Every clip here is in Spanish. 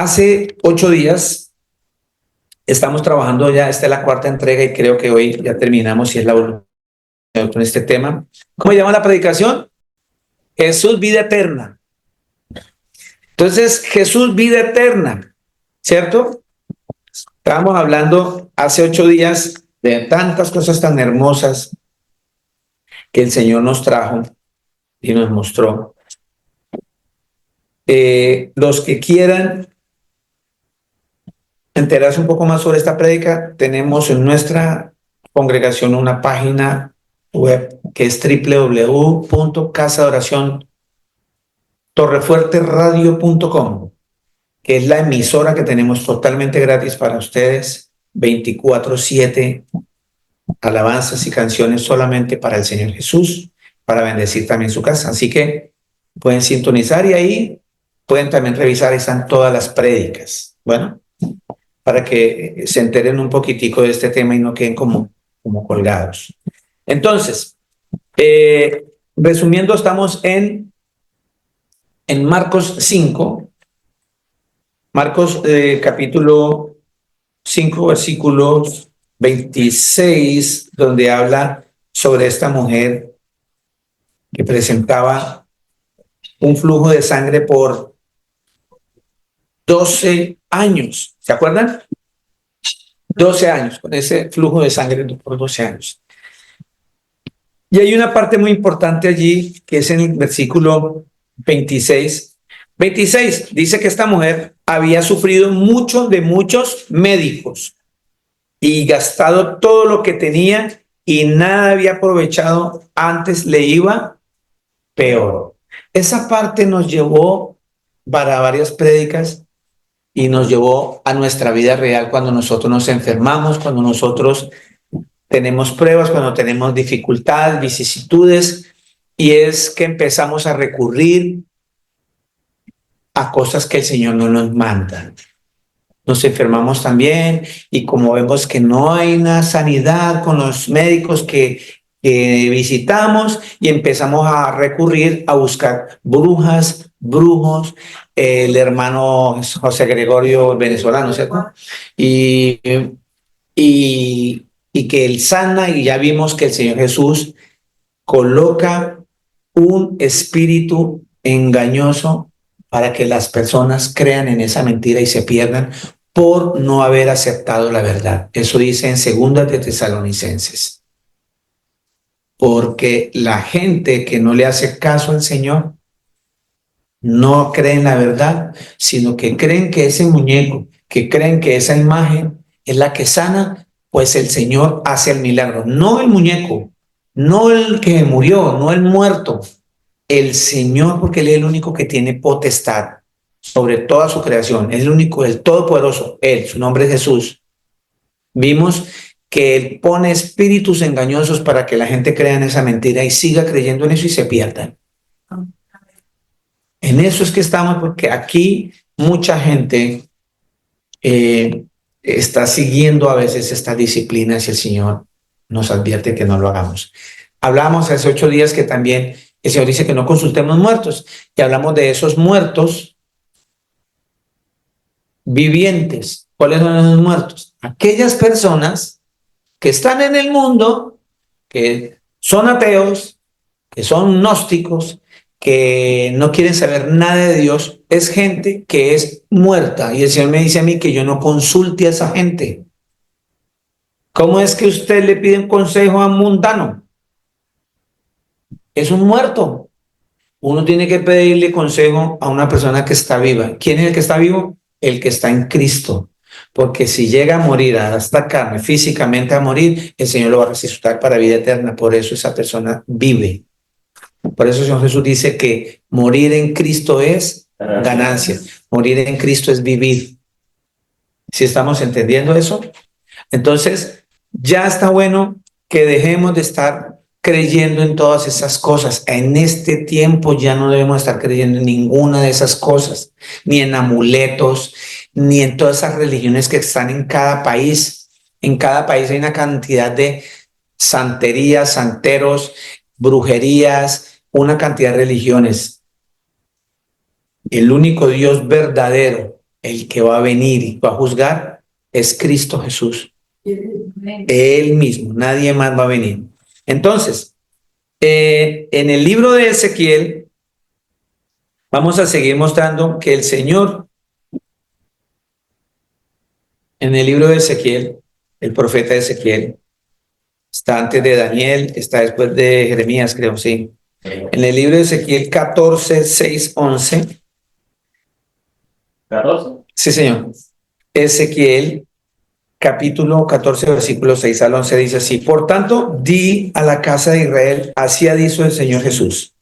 Hace 8 días estamos trabajando ya, esta es la cuarta entrega y creo que hoy ya terminamos, si es la última con este tema. ¿Cómo se llama la predicación? Jesús, vida eterna. Entonces, Jesús, vida eterna, ¿cierto? Estábamos hablando hace 8 días de tantas cosas tan hermosas que el Señor nos trajo y nos mostró. Los que quieran enterarse un poco más sobre esta prédica, tenemos en nuestra congregación una página web que es www.casadoraciontorrefuerteradio.com, que es la emisora que tenemos totalmente gratis para ustedes, 24/7, alabanzas y canciones solamente para el Señor Jesús, para bendecir también su casa. Así que pueden sintonizar y ahí pueden también revisar, están todas las prédicas. Bueno, para que se enteren un poquitico de este tema y no queden como colgados. Entonces, resumiendo, estamos en Marcos 5, Marcos capítulo 5, versículos 26, donde habla sobre esta mujer que presentaba un flujo de sangre por 12 años. ¿Se acuerdan? 12 años, con ese flujo de sangre por 12 años. Y hay una parte muy importante allí, que es en el versículo 26. 26 dice que esta mujer había sufrido mucho de muchos médicos y gastado todo lo que tenía y nada había aprovechado, antes le iba peor. Esa parte nos llevó para varias prédicas y nos llevó a nuestra vida real cuando nosotros nos enfermamos, cuando nosotros tenemos pruebas, cuando tenemos dificultades, vicisitudes, y es que empezamos a recurrir a cosas que el Señor no nos manda. Nos enfermamos también y como vemos que no hay una sanidad con los médicos que visitamos, y empezamos a recurrir a buscar brujas, brujos, el hermano José Gregorio venezolano, ¿cierto? Y que él sana, y ya vimos que el Señor Jesús coloca un espíritu engañoso para que las personas crean en esa mentira y se pierdan por no haber aceptado la verdad. Eso dice en 2 de Tesalonicenses. Porque la gente que no le hace caso al Señor no cree en la verdad, sino que creen que ese muñeco, que creen que esa imagen es la que sana, pues el Señor hace el milagro. No el muñeco, no el que murió, no el muerto, el Señor, porque Él es el único que tiene potestad sobre toda su creación. Es el único, el todopoderoso, Él, su nombre es Jesús. Vimos que Él pone espíritus engañosos para que la gente crea en esa mentira y siga creyendo en eso y se pierdan. En eso es que estamos, porque aquí mucha gente está siguiendo a veces estas disciplinas y el Señor nos advierte que no lo hagamos. Hablamos hace 8 días que también el Señor dice que no consultemos muertos, y hablamos de esos muertos vivientes. ¿Cuáles son esos muertos? Aquellas personas que están en el mundo, que son ateos, que son gnósticos, que no quieren saber nada de Dios. Es gente que es muerta, y el Señor me dice a mí que yo no consulte a esa gente. ¿Cómo es que usted le pide un consejo a un mundano? Es un muerto. Uno tiene que pedirle consejo a una persona que está viva. ¿Quién es el que está vivo? El que está en Cristo. Porque si llega a morir a esta carne, físicamente a morir, el Señor lo va a resucitar para vida eterna. Por eso esa persona vive. Por eso el Señor Jesús dice que morir en Cristo es ganancia. Morir en Cristo es vivir. ¿Sí estamos entendiendo eso? Entonces, ya está bueno que dejemos de estar creyendo en todas esas cosas. En este tiempo ya no debemos estar creyendo en ninguna de esas cosas, ni en amuletos, ni en todas esas religiones que están en cada país. En cada país hay una cantidad de santerías, santeros, brujerías, una cantidad de religiones. El único Dios verdadero, el que va a venir y va a juzgar es Cristo Jesús. Él mismo, nadie más va a venir. Entonces, en el libro de Ezequiel, vamos a seguir mostrando que el Señor, en el libro de Ezequiel, el profeta Ezequiel, está antes de Daniel, está después de Jeremías, creo, sí. En el libro de Ezequiel 14, 6, 11. 14. Sí, señor. Ezequiel, capítulo 14, versículo 6 al 11, dice así: Por tanto, di a la casa de Israel, así ha dicho el Señor Jesús: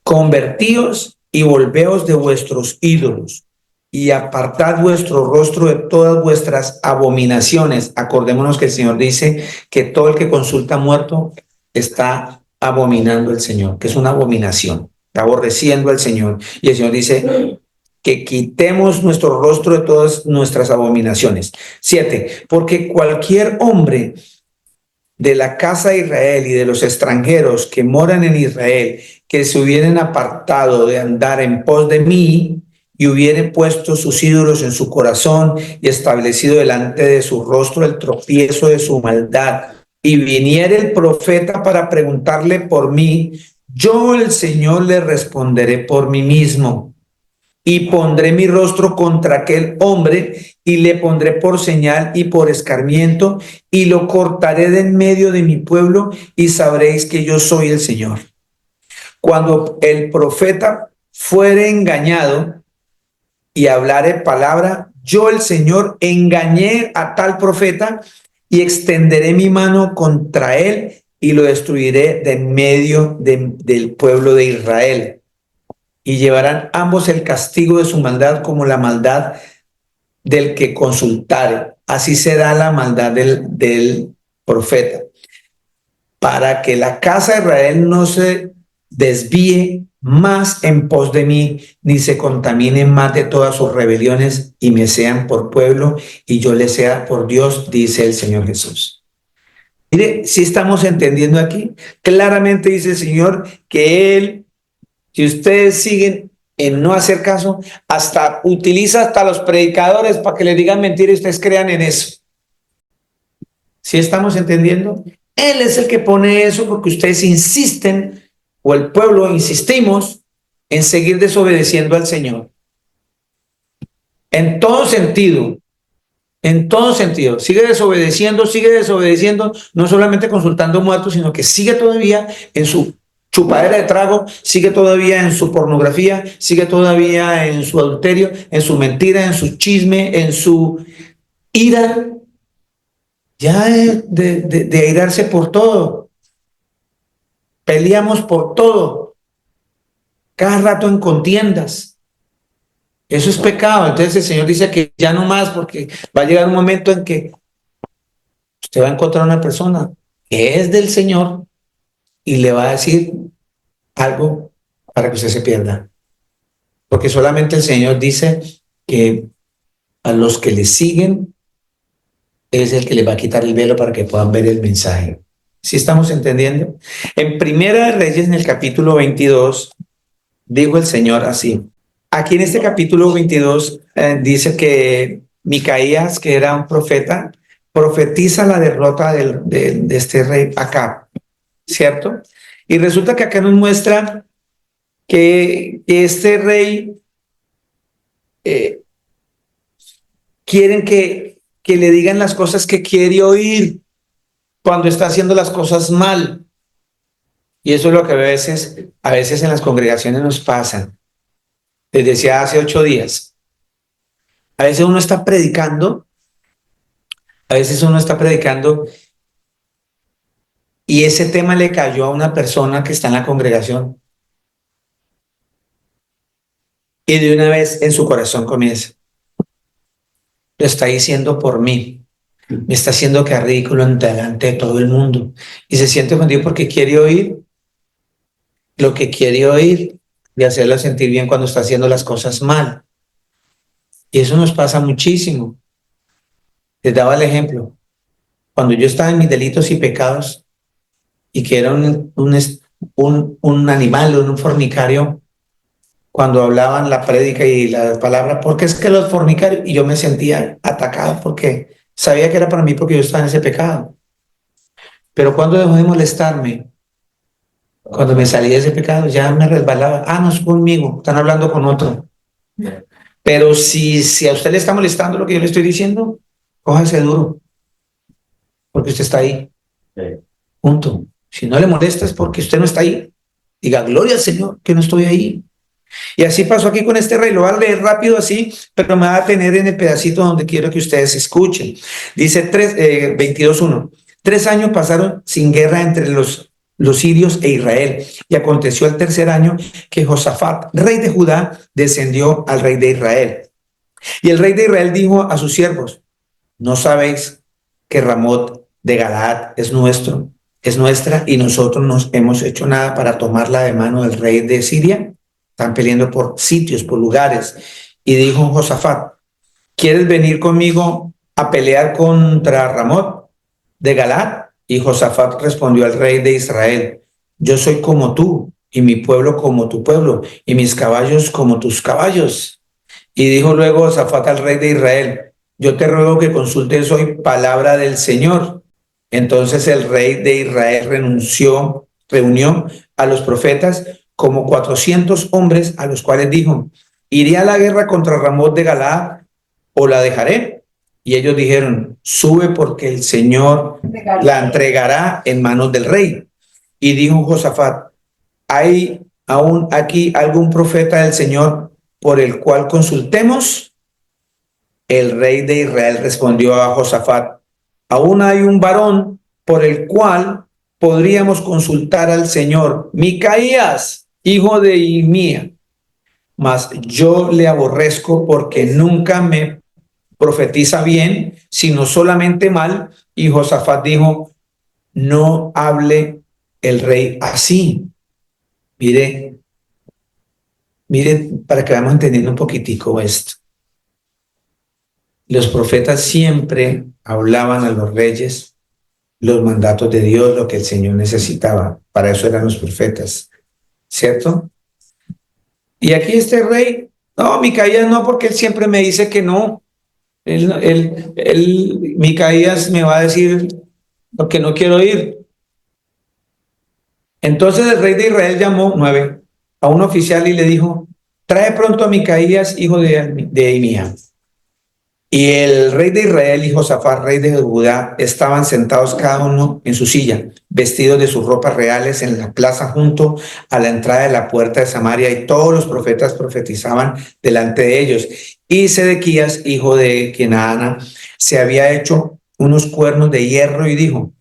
convertíos y volveos de vuestros ídolos, y apartad vuestro rostro de todas vuestras abominaciones. Acordémonos que el Señor dice que todo el que consulta muerto está abominando al Señor, que es una abominación, está aborreciendo al Señor. Y el Señor dice que quitemos nuestro rostro de todas nuestras abominaciones. 7. Porque cualquier hombre de la casa de Israel y de los extranjeros que moran en Israel, que se hubieran apartado de andar en pos de mí y hubieran puesto sus ídolos en su corazón y establecido delante de su rostro el tropiezo de su maldad, y viniera el profeta para preguntarle por mí, yo el Señor le responderé por mí mismo, y pondré mi rostro contra aquel hombre y le pondré por señal y por escarmiento, y lo cortaré de en medio de mi pueblo, y sabréis que yo soy el Señor. Cuando el profeta fuere engañado y hablare palabra, yo el Señor engañé a tal profeta y extenderé mi mano contra él y lo destruiré de en medio del pueblo de Israel. Y llevarán ambos el castigo de su maldad como la maldad del que consultare. Así será la maldad del profeta, para que la casa de Israel no se desvíe más en pos de mí, ni se contamine más de todas sus rebeliones, y me sean por pueblo y yo les sea por Dios, dice el Señor Jesús. Mire, si estamos entendiendo aquí, claramente dice el Señor que Él, si ustedes siguen en no hacer caso, hasta utiliza hasta los predicadores para que les digan mentiras y ustedes crean en eso. ¿Sí estamos entendiendo? Él es el que pone eso porque ustedes insisten, o el pueblo insistimos, en seguir desobedeciendo al Señor. En todo sentido, sigue desobedeciendo, no solamente consultando muertos, sino que sigue todavía en su chupadera de trago, sigue todavía en su pornografía, sigue todavía en su adulterio, en su mentira, en su chisme, en su ira, ya de airarse por todo. Peleamos por todo, cada rato en contiendas. Eso es pecado. Entonces el Señor dice que ya no más, porque va a llegar un momento en que usted va a encontrar una persona que es del Señor y le va a decir algo para que usted se pierda. Porque solamente el Señor dice que a los que le siguen es el que les va a quitar el velo para que puedan ver el mensaje. ¿Sí estamos entendiendo? En Primera de Reyes, en el capítulo 22, dijo el Señor así. Aquí en este capítulo 22 dice que Micaías, que era un profeta, profetiza la derrota de este rey Acab, ¿cierto? Y resulta que acá nos muestra que este rey quieren que le digan las cosas que quiere oír cuando está haciendo las cosas mal. Y eso es lo que a veces en las congregaciones nos pasa. Les decía hace 8 días. A veces uno está predicando, y ese tema le cayó a una persona que está en la congregación. Y de una vez en su corazón comienza: lo está diciendo por mí, me está haciendo quedar ridículo delante de todo el mundo. Y se siente ofendido porque quiere oír lo que quiere oír y hacerlo sentir bien cuando está haciendo las cosas mal. Y eso nos pasa muchísimo. Les daba el ejemplo. Cuando yo estaba en mis delitos y pecados y que era un animal, un fornicario, cuando hablaban la prédica y la palabra, porque es que los fornicarios, y yo me sentía atacado porque sabía que era para mí porque yo estaba en ese pecado. Pero cuando dejó de molestarme, cuando me salí de ese pecado, ya me resbalaba. Ah, no es conmigo, están hablando con otro. Pero si a usted le está molestando lo que yo le estoy diciendo, cójase duro, porque usted está ahí. Punto. Si no le molesta es porque usted no está ahí. Diga, gloria al Señor, que no estoy ahí. Y así pasó aquí con este rey. Lo voy a leer rápido así, pero me va a tener en el pedacito donde quiero que ustedes escuchen. Dice 22:1. 3 años pasaron sin guerra entre los sirios e Israel. Y aconteció el tercer año que Josafat, rey de Judá, descendió al rey de Israel. Y el rey de Israel dijo a sus siervos, ¿no sabéis que Ramot de Galaad es nuestra, y nosotros no hemos hecho nada para tomarla de mano del rey de Siria? Están peleando por sitios, por lugares. Y dijo Josafat, ¿quieres venir conmigo a pelear contra Ramot de Galaad? Y Josafat respondió al rey de Israel, yo soy como tú, y mi pueblo como tu pueblo, y mis caballos como tus caballos. Y dijo luego Josafat al rey de Israel, yo te ruego que consultes hoy palabra del Señor. Entonces el rey de Israel reunió a los profetas como 400 hombres, a los cuales dijo, ¿iré a la guerra contra Ramot de Galaad o la dejaré? Y ellos dijeron, sube porque el Señor la entregará en manos del rey. Y dijo Josafat, ¿hay aún aquí algún profeta del Señor por el cual consultemos? El rey de Israel respondió a Josafat, aún hay un varón por el cual podríamos consultar al Señor, Micaías, hijo de Imía, mas yo le aborrezco porque nunca me profetiza bien, sino solamente mal. Y Josafat dijo, no hable el rey así. Mire, para que vayamos entendiendo un poquitico esto. Los profetas siempre hablaban a los reyes los mandatos de Dios, lo que el Señor necesitaba. Para eso eran los profetas, ¿cierto? Y aquí este rey, no, Micaías no, porque él siempre me dice que no. Micaías me va a decir lo que no quiero oír. Entonces el rey de Israel llamó 9 a un oficial y le dijo, trae pronto a Micaías, hijo de Imía. Y el rey de Israel y Josafat, rey de Judá, estaban sentados cada uno en su silla, vestidos de sus ropas reales en la plaza junto a la entrada de la puerta de Samaria, y todos los profetas profetizaban delante de ellos. Y Sedequías, hijo de Kenaana, se había hecho unos cuernos de hierro y dijo,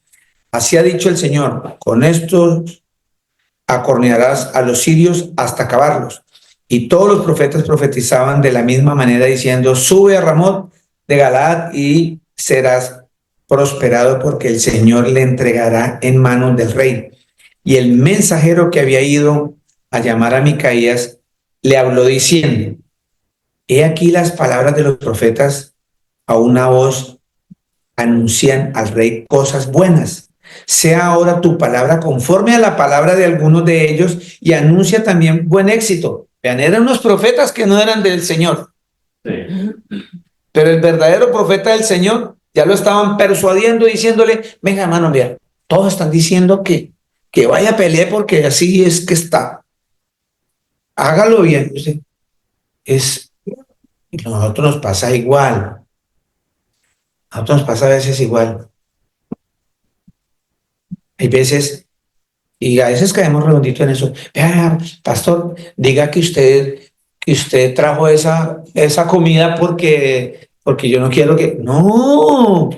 así ha dicho el Señor, con estos acornearás a los sirios hasta acabarlos. Y todos los profetas profetizaban de la misma manera diciendo, sube a Ramot de Galaad y serás prosperado porque el Señor le entregará en manos del rey. Y el mensajero que había ido a llamar a Micaías le habló diciendo, he aquí las palabras de los profetas a una voz anuncian al rey cosas buenas. Sea ahora tu palabra conforme a la palabra de algunos de ellos y anuncia también buen éxito. Vean, eran unos profetas que no eran del Señor. Sí. Pero el verdadero profeta del Señor ya lo estaban persuadiendo, diciéndole, venga hermano, mira, todos están diciendo que vaya a pelear porque así es que está. Hágalo bien. A nosotros nos pasa igual. A nosotros nos pasa a veces igual. Hay veces, y a veces caemos redondito en eso. Vea, pastor, diga que usted trajo esa comida porque yo no quiero que... No,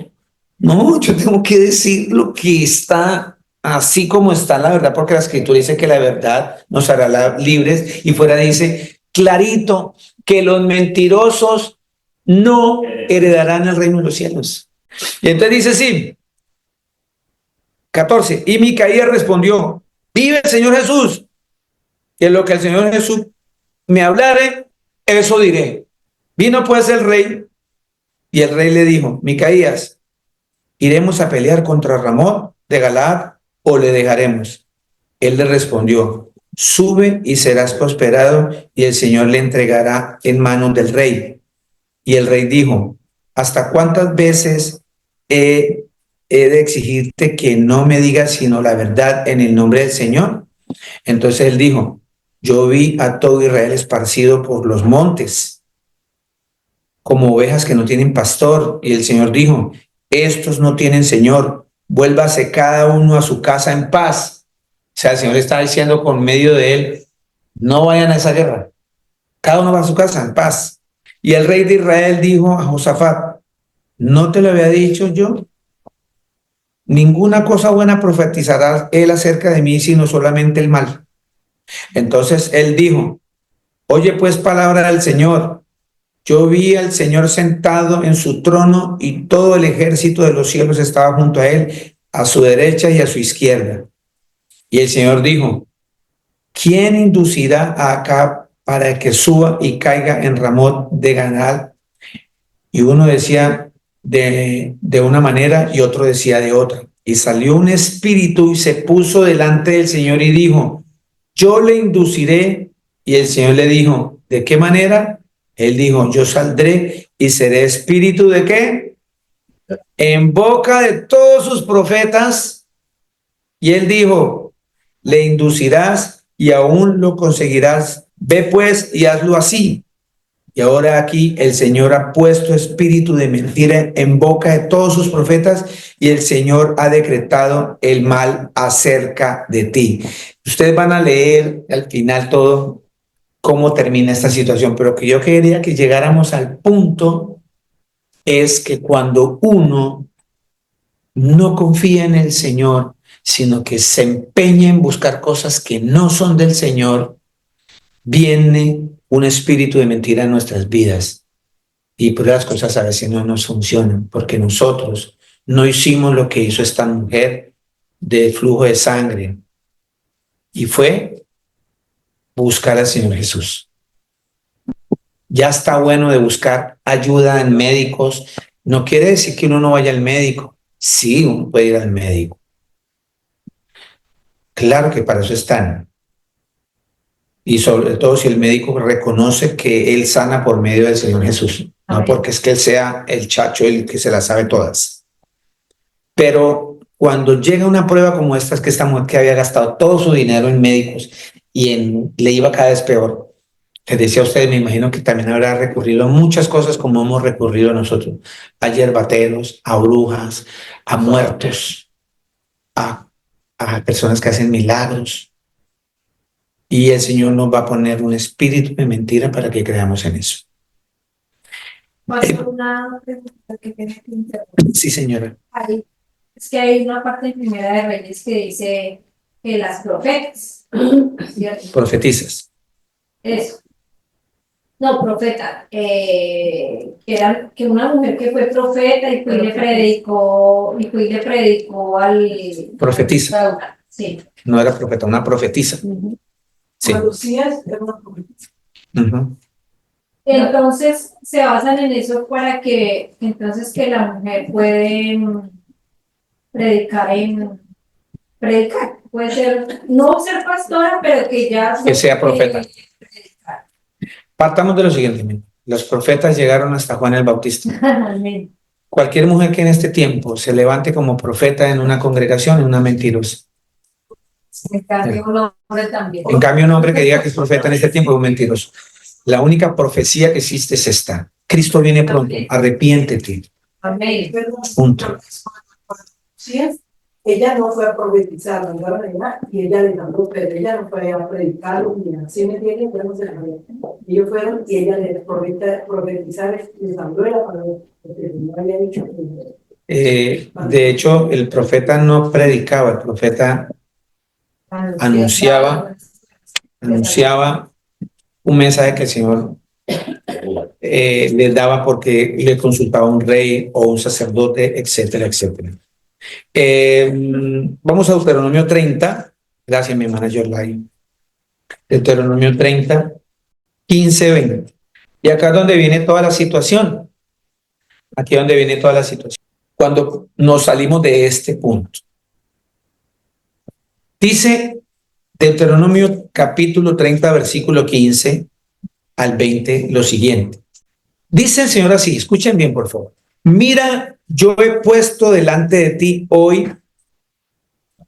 yo tengo que decir lo que está así como está la verdad, porque la Escritura dice que la verdad nos hará libres, y fuera dice clarito que los mentirosos no heredarán el reino de los cielos. Y entonces dice sí, 14, y Micaías respondió, vive el Señor Jesús, y en lo que el Señor Jesús me hablare, eso diré. Vino pues el rey, y el rey le dijo, Micaías, ¿iremos a pelear contra Ramot de Galaad o le dejaremos? Él le respondió, sube y serás prosperado, y el Señor le entregará en manos del rey. Y el rey dijo: ¿hasta cuántas veces he de exigirte que no me digas sino la verdad en el nombre del Señor? Entonces él dijo: yo vi a todo Israel esparcido por los montes, como ovejas que no tienen pastor. Y el Señor dijo: estos no tienen Señor, vuélvase cada uno a su casa en paz. O sea, el Señor está diciendo por medio de él: no vayan a esa guerra, cada uno va a su casa en paz. Y el rey de Israel dijo a Josafat: ¿no te lo había dicho yo? Ninguna cosa buena profetizará él acerca de mí, sino solamente el mal. Entonces él dijo: oye pues palabra del Señor. Yo vi al Señor sentado en su trono, y todo el ejército de los cielos estaba junto a él, a su derecha y a su izquierda. Y el Señor dijo: ¿quién inducirá a Acab para que suba y caiga en Ramot de Galad? Y uno decía de una manera y otro decía de otra. Y salió un espíritu y se puso delante del Señor y dijo: yo le induciré. Y el Señor le dijo: ¿de qué manera? Él dijo: yo saldré y seré espíritu ¿de qué? En boca de todos sus profetas. Y él dijo: le inducirás y aún lo conseguirás. Ve pues y hazlo así. Y ahora aquí el Señor ha puesto espíritu de mentira en boca de todos sus profetas, y el Señor ha decretado el mal acerca de ti. Ustedes van a leer al final todo cómo termina esta situación, pero que yo quería que llegáramos al punto es que cuando uno no confía en el Señor, sino que se empeña en buscar cosas que no son del Señor, viene un espíritu de mentira en nuestras vidas. Y por las cosas a veces no nos funcionan, porque nosotros no hicimos lo que hizo esta mujer de flujo de sangre, y fue buscar al Señor Jesús. Ya está bueno de buscar ayuda en médicos. No quiere decir que uno no vaya al médico. Sí, uno puede ir al médico. Claro que para eso están. Y sobre todo si el médico reconoce que él sana por medio del Señor Jesús. No porque es que él sea el chacho, el que se las sabe todas. Pero cuando llega una prueba como esta, es que esta mujer que había gastado todo su dinero en médicos y le iba cada vez peor. Les decía a ustedes, me imagino que también habrá recurrido a muchas cosas como hemos recurrido nosotros, a hierbateros, a brujas, a muertos, a personas que hacen milagros. Y el Señor nos va a poner un espíritu de mentira para que creamos en eso. Una pregunta que tiene que interrumpir. Sí, señora. Es que hay una parte en Primera de Reyes que dice que las profetas, ¿cierto? Profetizas. Eso. No, profeta, que una mujer que fue profeta y fue y le predicó al Profetiza. Sí. No era profeta, una profetisa. Sí. Lucía era una profetisa. Entonces se basan en eso para que entonces que la mujer puede predicar, puede ser, no ser pastora, pero que ya que sea profeta. Partamos de lo siguiente: los profetas llegaron hasta Juan el Bautista. Amén. Cualquier mujer que en este tiempo se levante como profeta en una congregación es una mentirosa. En cambio, un hombre también. En cambio, un hombre que diga que es profeta en este tiempo es un mentiroso. La única profecía que existe es esta: Cristo viene pronto, arrepiéntete. Amén. Punto. Ella no fue a profetizar, no iba a reinar, y ella le mandó, pero ella no fue a predicar, ni así me tiene, pues no se la ve. Ellos fueron y ella le profetizar, les habló de la palabra, porque no había dicho que... De hecho, el profeta no predicaba, el profeta anunciaba un mensaje que el Señor les daba porque le consultaba a un rey o un sacerdote, etcétera, etcétera. Vamos a Deuteronomio 30. Gracias, mi hermana Yorlai. Deuteronomio 30, 15, 20. Y acá es donde viene toda la situación. Aquí es donde viene toda la situación. Cuando nos salimos de este punto. Dice Deuteronomio capítulo 30, versículo 15 al 20, lo siguiente. Dice el Señor así, escuchen bien, por favor. Mira, yo he puesto delante de ti hoy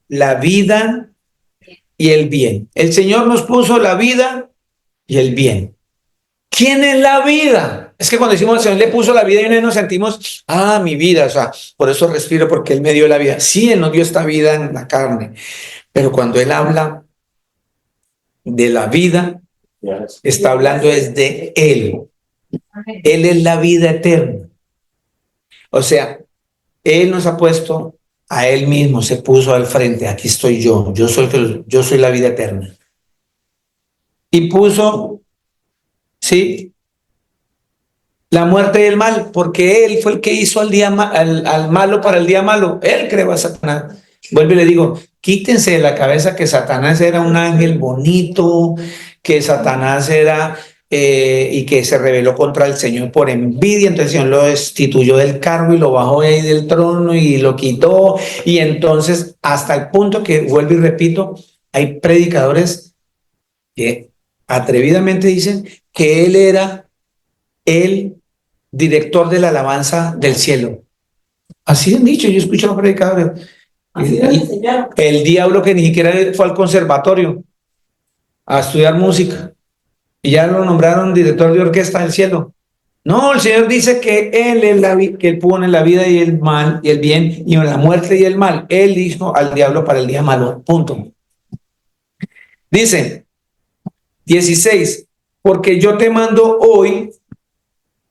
la vida y el bien. El Señor nos puso la vida y el bien. ¿Quién es la vida? Es que cuando decimos el Señor le puso la vida y nos sentimos, mi vida, o sea, por eso respiro porque Él me dio la vida. Sí, Él nos dio esta vida en la carne, pero cuando Él habla de la vida, está hablando es de Él. Él es la vida eterna. O sea, Él nos ha puesto a Él mismo, se puso al frente. Aquí estoy yo soy la vida eterna. Y puso, sí, la muerte y el mal, porque Él fue el que hizo al malo para el día malo. Él creó a Satanás. Vuelvo y le digo, quítense de la cabeza que Satanás era un ángel bonito, que Satanás era y que se rebeló contra el Señor por envidia. Entonces el Señor lo destituyó del cargo y lo bajó de ahí del trono y lo quitó. Y entonces, hasta el punto que, vuelvo y repito, hay predicadores que atrevidamente dicen que Él era el director de la alabanza del cielo. Así han dicho, yo escucho a los predicadores. El diablo que ni siquiera fue al conservatorio a estudiar música y ya lo nombraron director de orquesta del cielo. No, el Señor dice que Él es que Él pone la vida y el mal y el bien y la muerte y el mal. Él hizo al diablo para el día malo. Punto. Dice 16, porque yo te mando hoy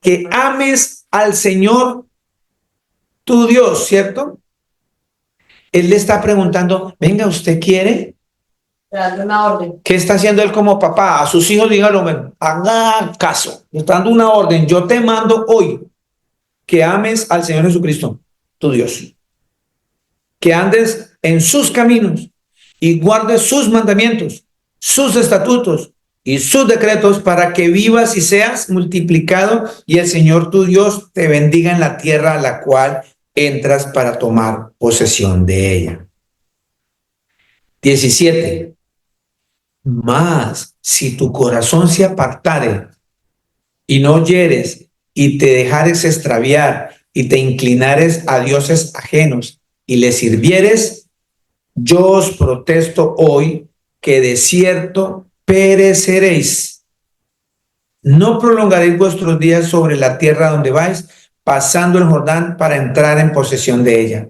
que ames al Señor tu Dios, ¿cierto? Él le está preguntando, venga, ¿usted quiere? Dando una orden. ¿Qué está haciendo él como papá? A sus hijos, dígalo, haga caso. Le está dando una orden. Yo te mando hoy que ames al Señor Jesucristo, tu Dios. Que andes en sus caminos y guardes sus mandamientos, sus estatutos y sus decretos para que vivas y seas multiplicado y el Señor tu Dios te bendiga en la tierra a la cual entras para tomar posesión de ella. 17. Mas si tu corazón se apartare y no oyeres y te dejares extraviar y te inclinares a dioses ajenos y les sirvieres, yo os protesto hoy que de cierto pereceréis. No prolongaréis vuestros días sobre la tierra donde vais, pasando el Jordán para entrar en posesión de ella.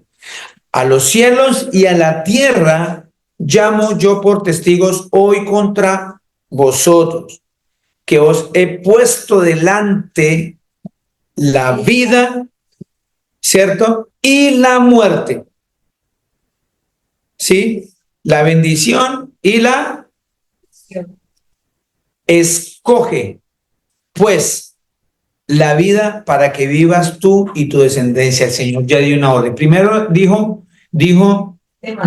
A los cielos y a la tierra llamo yo por testigos hoy contra vosotros, que os he puesto delante la vida, ¿cierto? Y la muerte. ¿Sí? La bendición y la escoge, pues, la vida para que vivas tú y tu descendencia. El Señor ya dio una orden. Primero dijo,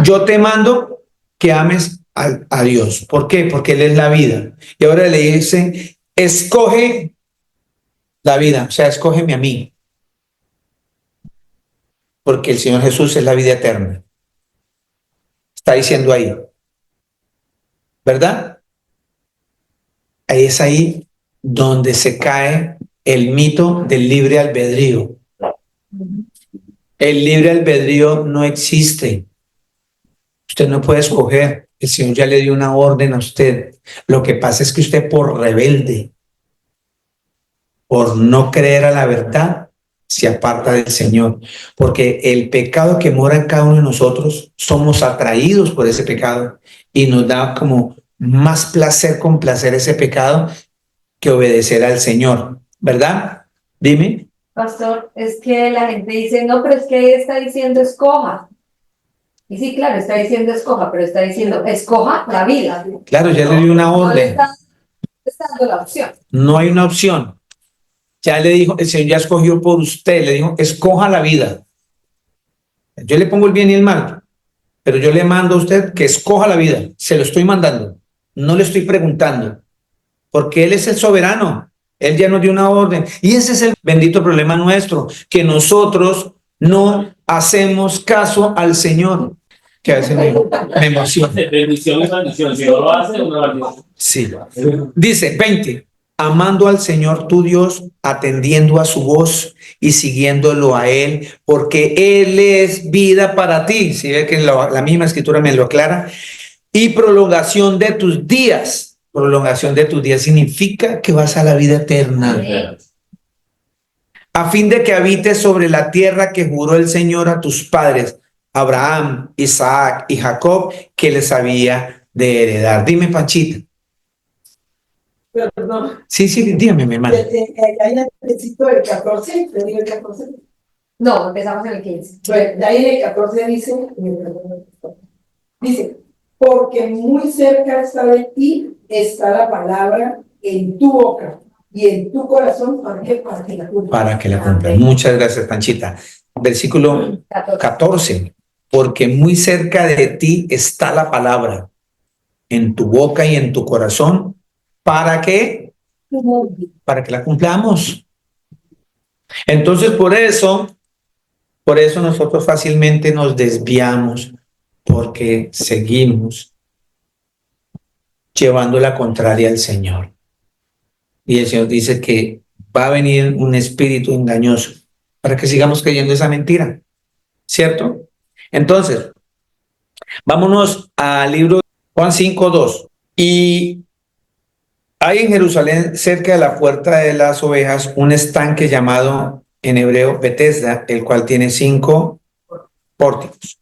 yo te mando que ames a Dios. ¿Por qué? Porque Él es la vida. Y ahora le dice, escoge la vida, o sea, escógeme a mí. Porque el Señor Jesús es la vida eterna. Está diciendo ahí. ¿Verdad? Ahí es ahí donde se cae el mito del libre albedrío. El libre albedrío no existe. Usted no puede escoger. El Señor ya le dio una orden a usted. Lo que pasa es que usted por rebelde, por no creer a la verdad, se aparta del Señor. Porque el pecado que mora en cada uno de nosotros, somos atraídos por ese pecado y nos da como más placer complacer ese pecado que obedecer al Señor. ¿Verdad? Dime. Pastor, es que la gente dice, no, pero es que ahí está diciendo escoja. Y sí, claro, está diciendo escoja, pero está diciendo escoja la vida. Claro, ya le di una No le orden. está dando la opción. No hay una opción. Ya le dijo, el Señor ya escogió por usted, le dijo, escoja la vida. Yo le pongo el bien y el mal, pero yo le mando a usted que escoja la vida. Se lo estoy mandando. No le estoy preguntando, porque Él es el soberano. Él ya nos dio una orden. Y ese es el bendito problema nuestro, que nosotros no hacemos caso al Señor. que a veces me emociona. Bendición y maldición. Si no lo hace, una maldición. Sí. Dice 20. Amando al Señor tu Dios, atendiendo a su voz y siguiéndolo a Él, porque Él es vida para ti. Si ve que la misma escritura me lo aclara. Y prolongación de tus días. Prolongación de tus días significa que vas a la vida eterna. A fin de que habites sobre la tierra que juró el Señor a tus padres, Abraham, Isaac y Jacob, que les había de heredar. Dime, Panchita. Perdón. Sí, dígame, mi hermano. Ahí necesito el 14, te digo el 14. No, empezamos en el 15. Bueno, de ahí en el 14 dice, porque muy cerca está de ti, está la palabra en tu boca y en tu corazón para que la cumplas. Para que la cumplan. Muchas gracias, Panchita. Versículo 14. Porque muy cerca de ti está la palabra en tu boca y en tu corazón. ¿Para qué? Para que la cumplamos. Entonces, por eso nosotros fácilmente nos desviamos, porque seguimos llevando la contraria al Señor. Y el Señor dice que va a venir un espíritu engañoso para que sigamos creyendo esa mentira, ¿cierto? Entonces, vámonos al libro de Juan 5:2. Y hay en Jerusalén, cerca de la puerta de las ovejas, un estanque llamado en hebreo Betesda, el cual tiene 5 pórticos.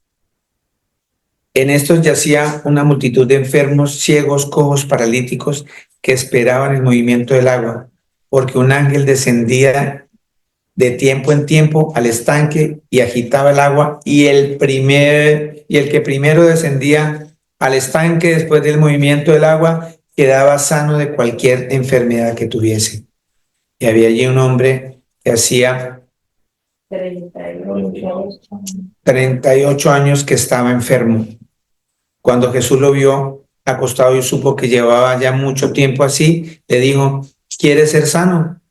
En estos yacía una multitud de enfermos, ciegos, cojos, paralíticos, que esperaban el movimiento del agua, porque un ángel descendía de tiempo en tiempo al estanque y agitaba el agua, y el que primero descendía al estanque después del movimiento del agua quedaba sano de cualquier enfermedad que tuviese. Y había allí un hombre que hacía 38 años que estaba enfermo. Cuando Jesús lo vio acostado y supo que llevaba ya mucho tiempo así, le dijo: ¿quieres ser sano?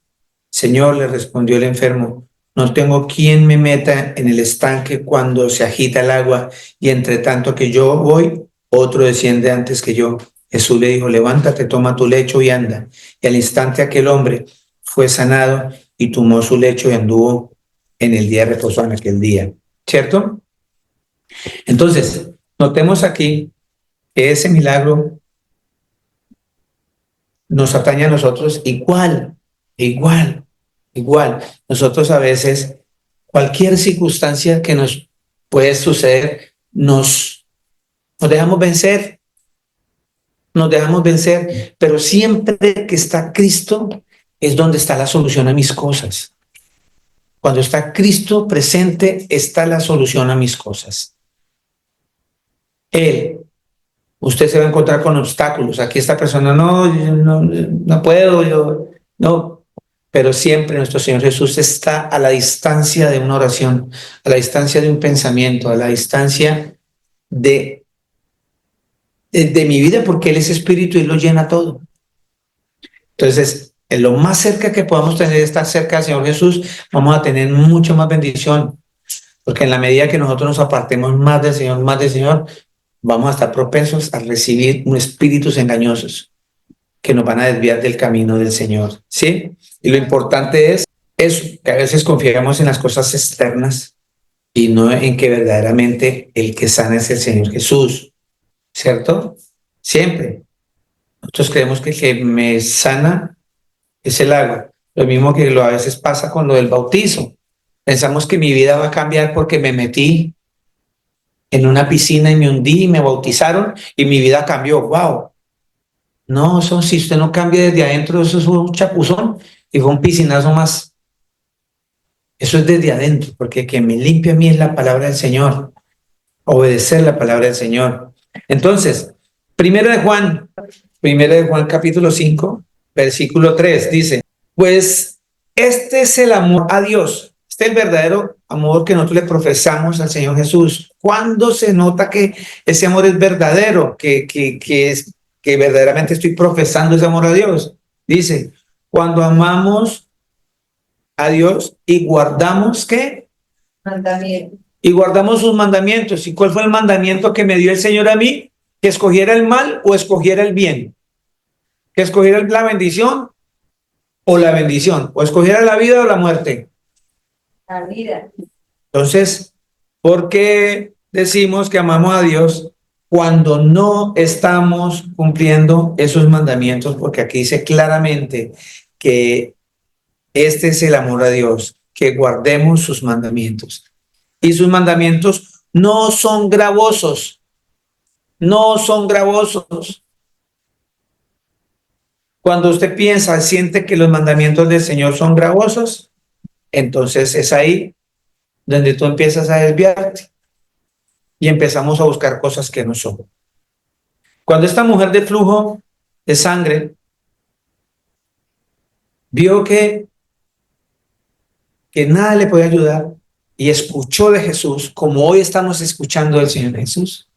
Señor, le respondió el enfermo, no tengo quien me meta en el estanque cuando se agita el agua, y entre tanto que yo voy, otro desciende antes que yo. Jesús le dijo: levántate, toma tu lecho y anda. Y al instante aquel hombre fue sanado y tomó su lecho y anduvo en el día de reposo en aquel día. ¿Cierto? Entonces, notemos aquí que ese milagro nos atañe a nosotros igual. Nosotros a veces, cualquier circunstancia que nos puede suceder, nos dejamos vencer. Pero siempre que está Cristo es donde está la solución a mis cosas. Cuando está Cristo presente, está la solución a mis cosas. Usted se va a encontrar con obstáculos. Aquí esta persona, no puedo, no. Pero siempre nuestro Señor Jesús está a la distancia de una oración, a la distancia de un pensamiento, a la distancia de mi vida, porque Él es espíritu y lo llena todo. Entonces, en lo más cerca que podamos tener, estar cerca del Señor Jesús, vamos a tener mucho más bendición, porque en la medida que nosotros nos apartemos más del Señor, vamos a estar propensos a recibir espíritus engañosos que nos van a desviar del camino del Señor, ¿sí? Y lo importante es eso, que a veces confiamos en las cosas externas y no en que verdaderamente el que sana es el Señor Jesús, ¿cierto? Siempre. Nosotros creemos que el que me sana es el agua. Lo mismo que a veces pasa con lo del bautizo. Pensamos que mi vida va a cambiar porque me metí en una piscina y me hundí y me bautizaron y mi vida cambió. ¡Wow! No, eso, si usted no cambia desde adentro, eso es un chapuzón y fue un piscinazo más. Eso es desde adentro, porque quien me limpia a mí es la palabra del Señor. Obedecer la palabra del Señor. Entonces, Primero de Juan capítulo 5, versículo 3, dice: pues este es el amor a Dios. Este es el verdadero amor que nosotros le profesamos al Señor Jesús. ¿Cuándo se nota que ese amor es verdadero? Que verdaderamente estoy profesando ese amor a Dios. Dice: cuando amamos a Dios y guardamos, ¿qué? y guardamos sus mandamientos. ¿Y cuál fue el mandamiento que me dio el Señor a mí? Que escogiera el mal o escogiera el bien. Que escogiera la bendición o la bendición. O escogiera la vida o la muerte. La vida. Entonces, ¿por qué decimos que amamos a Dios cuando no estamos cumpliendo esos mandamientos? Porque aquí dice claramente que este es el amor a Dios, que guardemos sus mandamientos. Y sus mandamientos no son gravosos, no son gravosos. Cuando usted piensa, siente que los mandamientos del Señor son gravosos, entonces es ahí donde tú empiezas a desviarte y empezamos a buscar cosas que no son. Cuando esta mujer de flujo de sangre vio que nada le podía ayudar y escuchó de Jesús, como hoy estamos escuchando del Señor Jesús,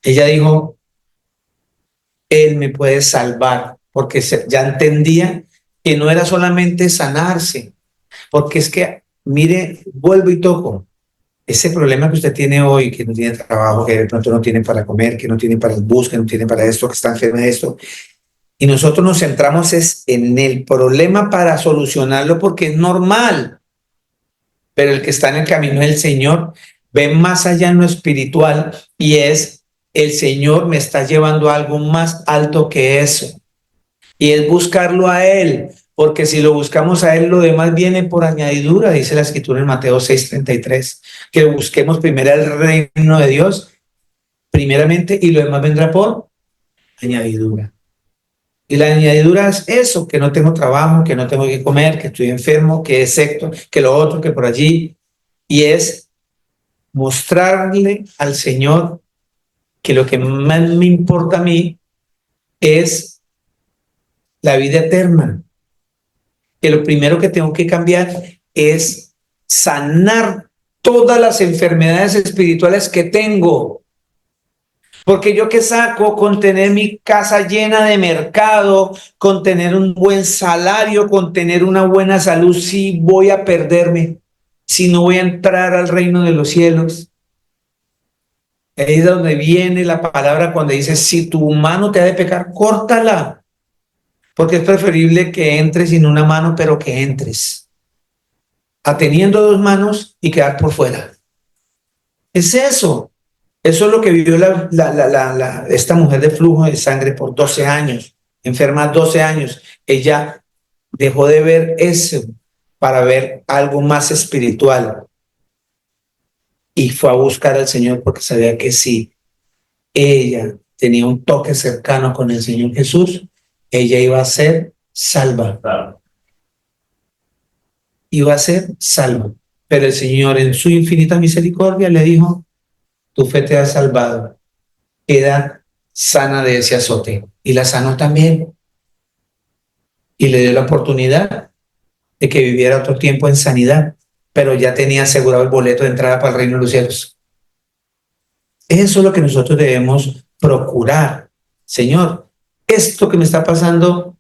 ella dijo, Él me puede salvar, porque ya entendía que no era solamente sanarse, porque es que, mire, vuelvo y toco, ese problema que usted tiene hoy, que no tiene trabajo, que de pronto no tiene para comer, que no tiene para el bus, que no tiene para esto, que está enfermo de esto, y nosotros nos centramos es en el problema para solucionarlo porque es normal, pero el que está en el camino del Señor ve más allá en lo espiritual y es el Señor me está llevando a algo más alto que eso y es buscarlo a Él, porque si lo buscamos a Él, lo demás viene por añadidura, dice la Escritura en Mateo 6:33, que busquemos primero el reino de Dios primeramente y lo demás vendrá por añadidura. Y la añadidura es eso, que no tengo trabajo, que no tengo que comer, que estoy enfermo, que es esto, que lo otro, que por allí. Y es mostrarle al Señor que lo que más me importa a mí es la vida eterna. Que lo primero que tengo que cambiar es sanar todas las enfermedades espirituales que tengo. Porque yo qué saco con tener mi casa llena de mercado, con tener un buen salario, con tener una buena salud, si voy a perderme, si no voy a entrar al reino de los cielos. Ahí es donde viene la palabra cuando dice, si tu mano te ha de pecar, córtala. Porque es preferible que entres sin una mano, pero que entres. A teniendo dos manos y quedar por fuera. Es eso. Eso es lo que vivió esta mujer de flujo de sangre por 12 años, enferma 12 años. Ella dejó de ver eso para ver algo más espiritual. Y fue a buscar al Señor porque sabía que si ella tenía un toque cercano con el Señor Jesús, ella iba a ser salva. Claro. Iba a ser salva. Pero el Señor en su infinita misericordia le dijo, tu fe te ha salvado, queda sana de ese azote. Y la sanó también. Y le dio la oportunidad de que viviera otro tiempo en sanidad, pero ya tenía asegurado el boleto de entrada para el reino de los cielos. Eso es lo que nosotros debemos procurar. Señor, esto que me está pasando,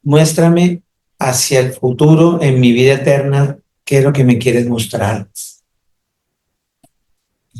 muéstrame hacia el futuro en mi vida eterna, qué es lo que me quieres mostrar.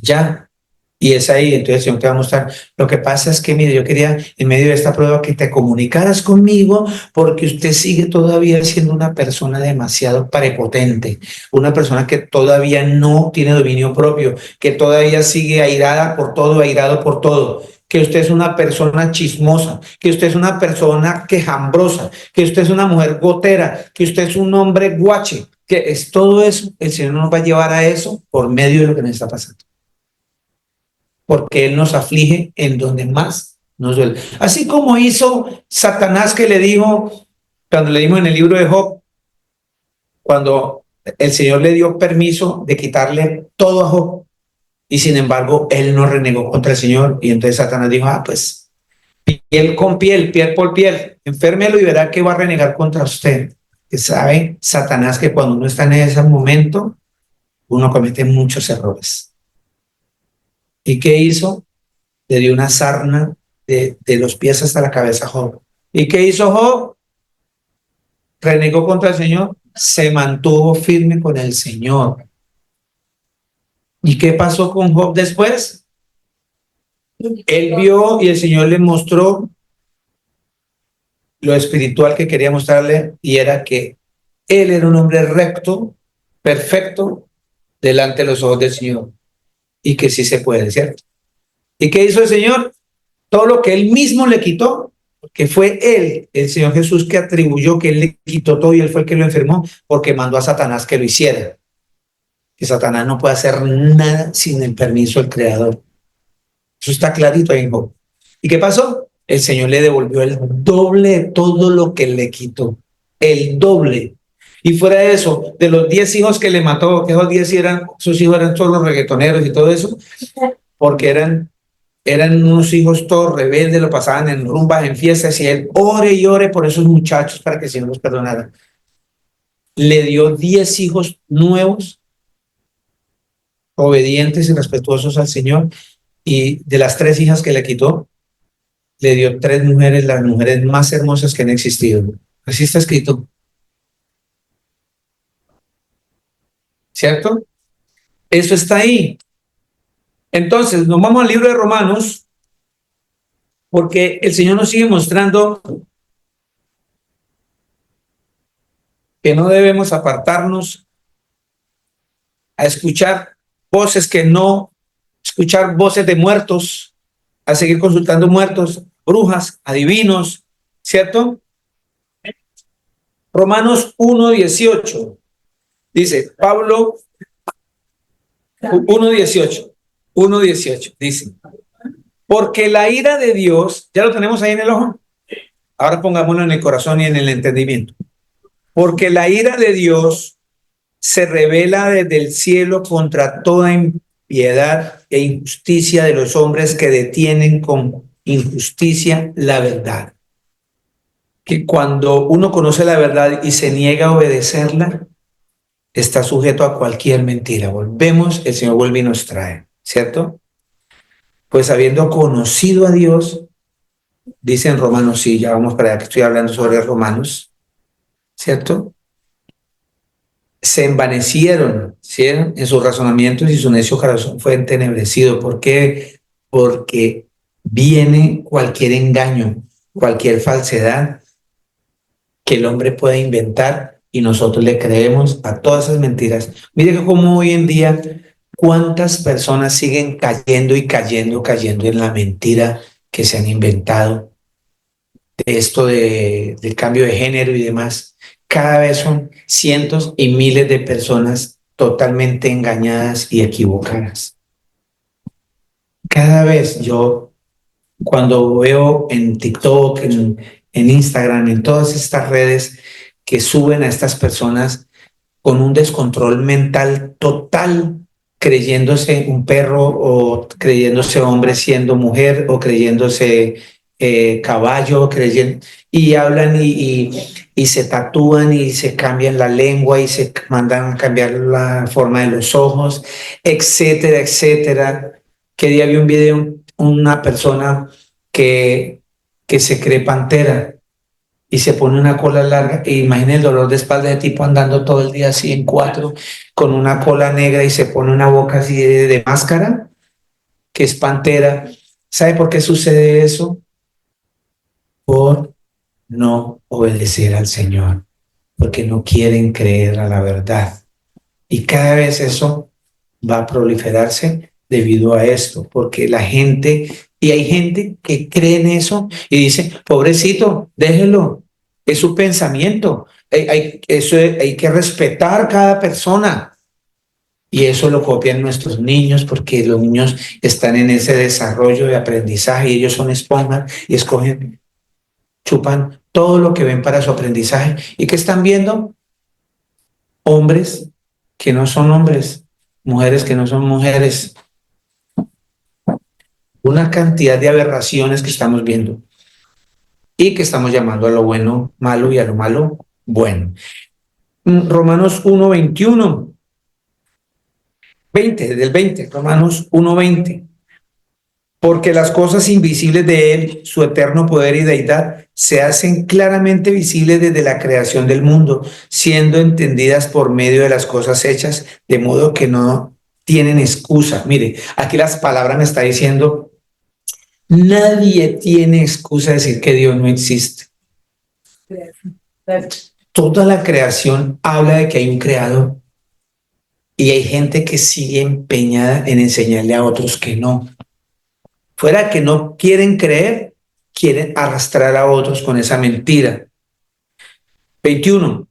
Ya. Y es ahí, entonces el Señor te va a mostrar. Lo que pasa es que, mire, yo quería en medio de esta prueba que te comunicaras conmigo porque usted sigue todavía siendo una persona demasiado prepotente, una persona que todavía no tiene dominio propio, que todavía sigue airada por todo, airado por todo, que usted es una persona chismosa, que usted es una persona quejambrosa, que usted es una mujer gotera, que usted es un hombre guache, que es todo eso. El Señor nos va a llevar a eso por medio de lo que nos está pasando. Porque Él nos aflige en donde más nos duele. Así como hizo Satanás que le dijo, cuando leímos en el libro de Job, cuando el Señor le dio permiso de quitarle todo a Job, y sin embargo Él no renegó contra el Señor, y entonces Satanás dijo, pues, piel con piel, piel por piel, enférmelo y verá que va a renegar contra usted. Que sabe Satanás que cuando uno está en ese momento, uno comete muchos errores. ¿Y qué hizo? Le dio una sarna de los pies hasta la cabeza a Job. ¿Y qué hizo Job? Renegó contra el Señor, se mantuvo firme con el Señor. ¿Y qué pasó con Job después? Él vio y el Señor le mostró lo espiritual que quería mostrarle, y era que él era un hombre recto, perfecto, delante de los ojos del Señor, y que sí se puede, ¿cierto? ¿Y qué hizo el Señor? Todo lo que él mismo le quitó, que fue él, el Señor Jesús, que atribuyó que él le quitó todo y él fue el que lo enfermó, porque mandó a Satanás que lo hiciera. Que Satanás no puede hacer nada sin el permiso del Creador. Eso está clarito ahí en Job. ¿Y qué pasó? El Señor le devolvió el doble de todo lo que le quitó. El doble. Y fuera de eso, de los 10 hijos que le mató, que esos 10 sus hijos eran todos los reggaetoneros y todo eso, porque eran unos hijos todos rebeldes, lo pasaban en rumbas, en fiestas, y él ore y ore por esos muchachos para que el Señor los perdonara. Le dio 10 hijos nuevos, obedientes y respetuosos al Señor, y de las 3 hijas que le quitó, le dio 3 mujeres, las mujeres más hermosas que han existido. Así está escrito. ¿Cierto? Eso está ahí. Entonces, nos vamos al libro de Romanos, porque el Señor nos sigue mostrando que no debemos apartarnos a escuchar voces que no, escuchar voces de muertos, a seguir consultando muertos, brujas, adivinos, ¿cierto? Romanos 1:18 dice, Pablo, 1:18 dice, porque la ira de Dios, ya lo tenemos ahí en el ojo, ahora pongámoslo en el corazón y en el entendimiento, porque la ira de Dios se revela desde el cielo contra toda impiedad e injusticia de los hombres que detienen con injusticia la verdad. Que cuando uno conoce la verdad y se niega a obedecerla, está sujeto a cualquier mentira. Volvemos, el Señor vuelve y nos trae, ¿cierto? Pues habiendo conocido a Dios, dice en Romanos, sí, ya vamos para allá que estoy hablando sobre Romanos, ¿cierto? Se envanecieron, ¿sí? En sus razonamientos, y su necio corazón fue entenebrecido. ¿Por qué? Porque viene cualquier engaño, cualquier falsedad que el hombre puede inventar, y nosotros le creemos a todas esas mentiras. Mire que como hoy en día, cuántas personas siguen cayendo y cayendo en la mentira que se han inventado de esto del cambio de género y demás. Cada vez son cientos y miles de personas totalmente engañadas y equivocadas. Cada vez yo, cuando veo en TikTok, en Instagram, en todas estas redes que suben a estas personas con un descontrol mental total, creyéndose un perro o creyéndose hombre siendo mujer o creyéndose caballo, y hablan y se tatúan y se cambian la lengua y se mandan a cambiar la forma de los ojos, etcétera, etcétera. Que día vi un video, una persona que se cree pantera y se pone una cola larga, e imaginen el dolor de espalda de tipo andando todo el día así en 4, con una cola negra, y se pone una boca así de máscara, que es pantera. ¿Sabe por qué sucede eso? Por no obedecer al Señor, porque no quieren creer a la verdad. Y cada vez eso va a proliferarse debido a esto, porque la gente, y hay gente que cree en eso y dice, pobrecito, déjelo, es su pensamiento, hay que respetar cada persona. Y eso lo copian nuestros niños, porque los niños están en ese desarrollo de aprendizaje y ellos son esponjas y escogen, chupan todo lo que ven para su aprendizaje. ¿Y qué están viendo? Hombres que no son hombres, mujeres que no son mujeres. Una cantidad de aberraciones que estamos viendo y que estamos llamando a lo bueno malo y a lo malo bueno. Romanos 1:21, 20, Romanos 1:20. Porque las cosas invisibles de Él, su eterno poder y deidad, se hacen claramente visibles desde la creación del mundo, siendo entendidas por medio de las cosas hechas, de modo que no tienen excusa. Mire, aquí las palabras me está diciendo, nadie tiene excusa de decir que Dios no existe. Toda la creación habla de que hay un creador y hay gente que sigue empeñada en enseñarle a otros que no. Fuera que no quieren creer, quieren arrastrar a otros con esa mentira. 21.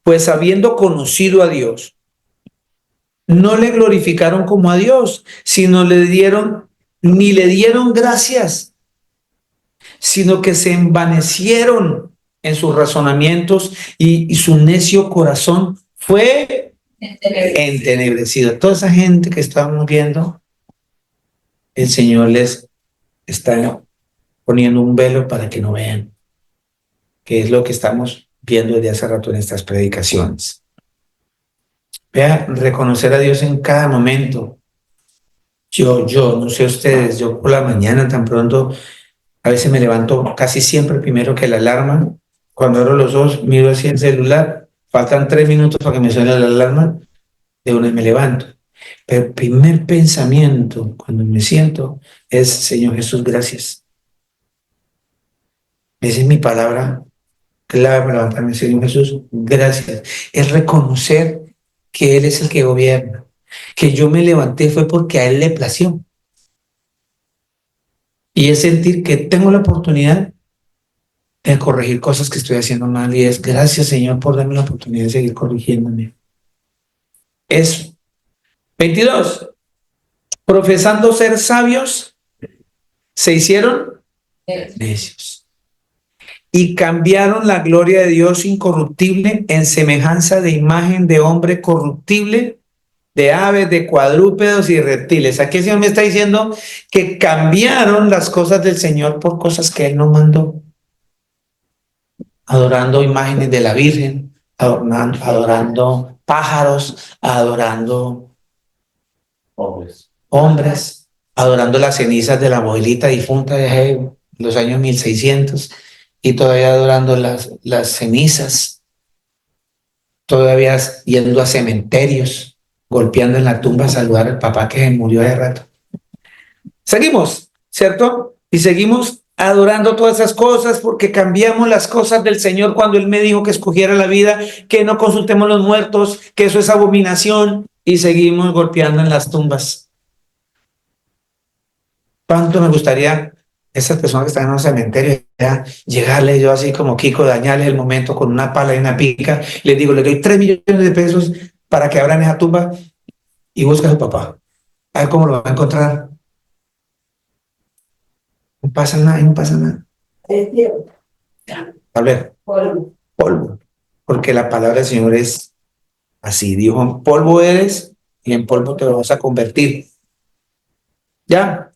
Pues habiendo conocido a Dios, no le glorificaron como a Dios, sino ni le dieron gracias, sino que se envanecieron en sus razonamientos y su necio corazón fue entenebrecido. Toda esa gente que estábamos viendo, el Señor les está poniendo un velo para que no vean, que es lo que estamos viendo desde hace rato en estas predicaciones. Vea, reconocer a Dios en cada momento. Yo, no sé ustedes, yo por la mañana tan pronto, a veces me levanto casi siempre primero que la alarma. Cuando abro los ojos, miro así el celular, faltan 3 minutos para que me suene la alarma, de una me levanto. Pero el primer pensamiento cuando me siento es, Señor Jesús, gracias. Esa es mi palabra clave para levantarme, Señor Jesús, gracias. Es reconocer que Él es el que gobierna. Que yo me levanté fue porque a Él le plació. Y es sentir que tengo la oportunidad de corregir cosas que estoy haciendo mal. Y es gracias, Señor, por darme la oportunidad de seguir corrigiéndome. Eso. 22. Profesando ser sabios, se hicieron necios. Y cambiaron la gloria de Dios incorruptible en semejanza de imagen de hombre corruptible, de aves, de cuadrúpedos y reptiles. Aquí el Señor me está diciendo que cambiaron las cosas del Señor por cosas que Él no mandó. Adorando imágenes de la Virgen, adorando pájaros, adorando hombres, adorando las cenizas de la abuelita difunta de los años 1600 y todavía adorando las cenizas, todavía yendo a cementerios, golpeando en la tumba a saludar al papá que se murió hace rato. Seguimos, ¿cierto? Y seguimos adorando todas esas cosas porque cambiamos las cosas del Señor cuando Él me dijo que escogiera la vida, que no consultemos los muertos, que eso es abominación, y seguimos golpeando en las tumbas. ¿Cuánto me gustaría esas personas que están en un cementerio, ya, llegarle yo así como Kiko, dañarles el momento con una pala y una pica, les digo, les doy 3 millones de pesos para que abran esa tumba y busquen a su papá? A ver cómo lo va a encontrar. No pasa nada, no pasa nada. Es cierto. A ver, Polvo. polvo. Porque la palabra del Señor es así. Dijo, en polvo eres y en polvo te vas a convertir. ¿Ya?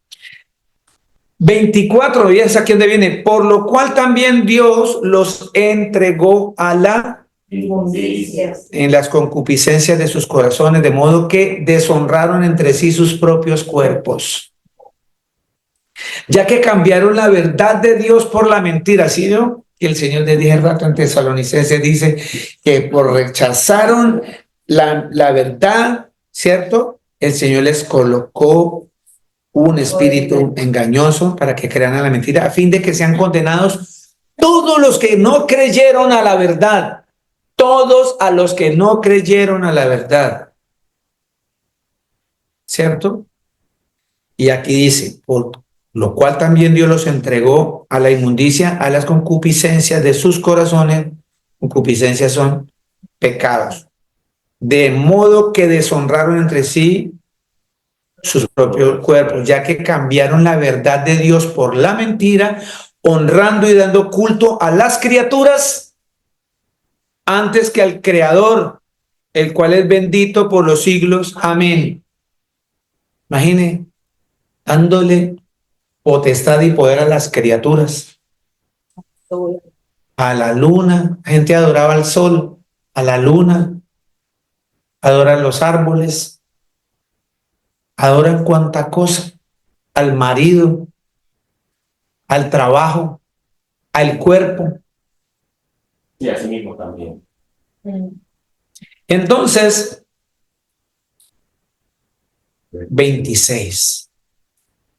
24, y es aquí donde viene. Por lo cual también Dios los entregó a la Inmundicias. en las concupiscencias de sus corazones, de modo que deshonraron entre sí sus propios cuerpos. Ya que cambiaron la verdad de Dios por la mentira, ¿sí vio? Y el Señor de 10 rato en Tesalonicenses dice que por rechazaron la verdad, ¿cierto? El Señor les colocó un espíritu engañoso para que crean a la mentira, a fin de que sean condenados todos los que no creyeron a la verdad. Todos a los que no creyeron a la verdad. ¿Cierto? Y aquí dice, por lo cual también Dios los entregó a la inmundicia, a las concupiscencias de sus corazones. Concupiscencias son pecados. De modo que deshonraron entre sí sus propios cuerpos, ya que cambiaron la verdad de Dios por la mentira, honrando y dando culto a las criaturas antes que al Creador, el cual es bendito por los siglos. Amén. Imagine, dándole potestad y poder a las criaturas, a la luna. Gente adoraba al sol, a la luna, adoran los árboles, adoran cuanta cosa, al marido, al trabajo, al cuerpo. Y así mismo también. Entonces, 26.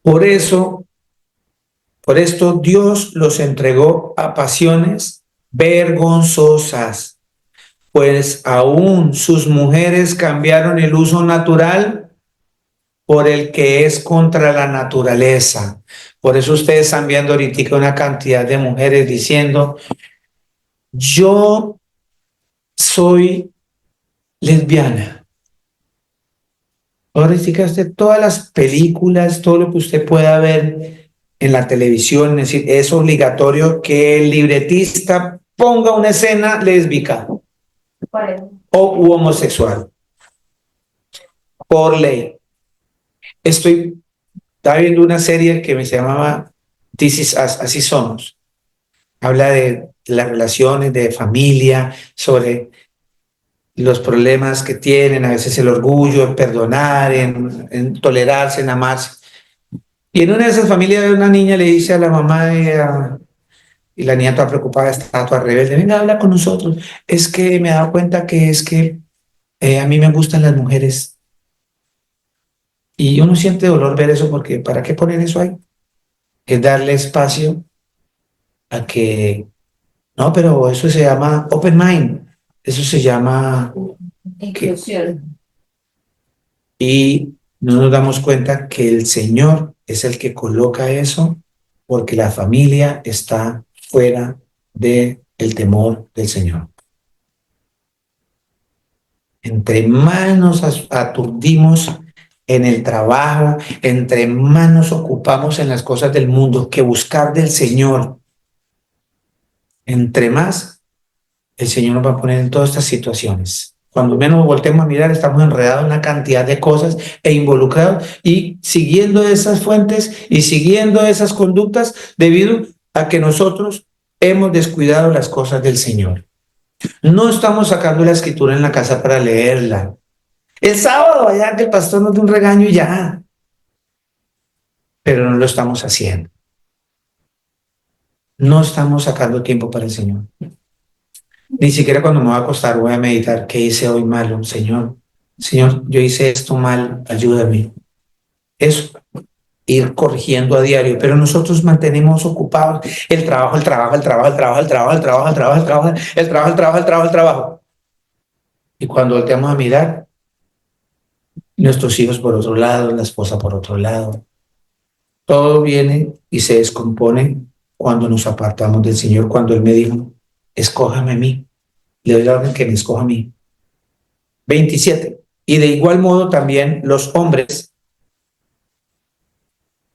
Por esto Dios los entregó a pasiones vergonzosas, pues aún sus mujeres cambiaron el uso natural por el que es contra la naturaleza. Por eso ustedes están viendo ahorita una cantidad de mujeres diciendo, yo soy lesbiana. Ahora sí que usted, todas las películas, todo lo que usted pueda ver en la televisión, es decir, es obligatorio que el libretista ponga una escena lésbica o homosexual, por ley. Estaba viendo una serie que se llamaba This Is Us, Así Somos. Habla de las relaciones de familia, sobre los problemas que tienen, a veces el orgullo, en perdonar, en tolerarse, en amarse. Y en una de esas familias, una niña le dice a la mamá y la niña toda preocupada, está toda rebelde, venga, habla con nosotros. Es que me he dado cuenta que a mí me gustan las mujeres. Y uno siente dolor ver eso porque ¿para qué poner eso ahí? Es darle espacio a que, no, pero eso se llama open mind, eso se llama Inclusión. y no nos damos cuenta que el Señor es el que coloca eso porque la familia está fuera del temor del Señor. Entre más nos aturdimos en el trabajo, entre más nos ocupamos en las cosas del mundo que buscar del Señor, entre más el Señor nos va a poner en todas estas situaciones. Cuando menos volteemos a mirar, estamos enredados en una cantidad de cosas e involucrados y siguiendo esas fuentes y siguiendo esas conductas debido a que nosotros hemos descuidado las cosas del Señor. No estamos sacando la escritura en la casa para leerla. El sábado, allá que el pastor nos dé un regaño y ya. Pero no lo estamos haciendo. No estamos sacando tiempo para el Señor. Ni siquiera cuando me voy a acostar voy a meditar qué hice hoy malo, Señor. Señor, yo hice esto mal, ayúdame. Eso, ir corrigiendo a diario, pero nosotros mantenemos ocupados el trabajo, el trabajo, el trabajo, el trabajo, el trabajo, el trabajo, el trabajo, el trabajo, el trabajo, el trabajo, el trabajo, el trabajo. Y cuando volteamos a mirar, nuestros hijos por otro lado, la esposa por otro lado, todo viene y se descompone cuando nos apartamos del Señor, cuando Él me dijo, escójame a mí. Le doy la orden que me escoja a mí. 27. Y de igual modo también los hombres,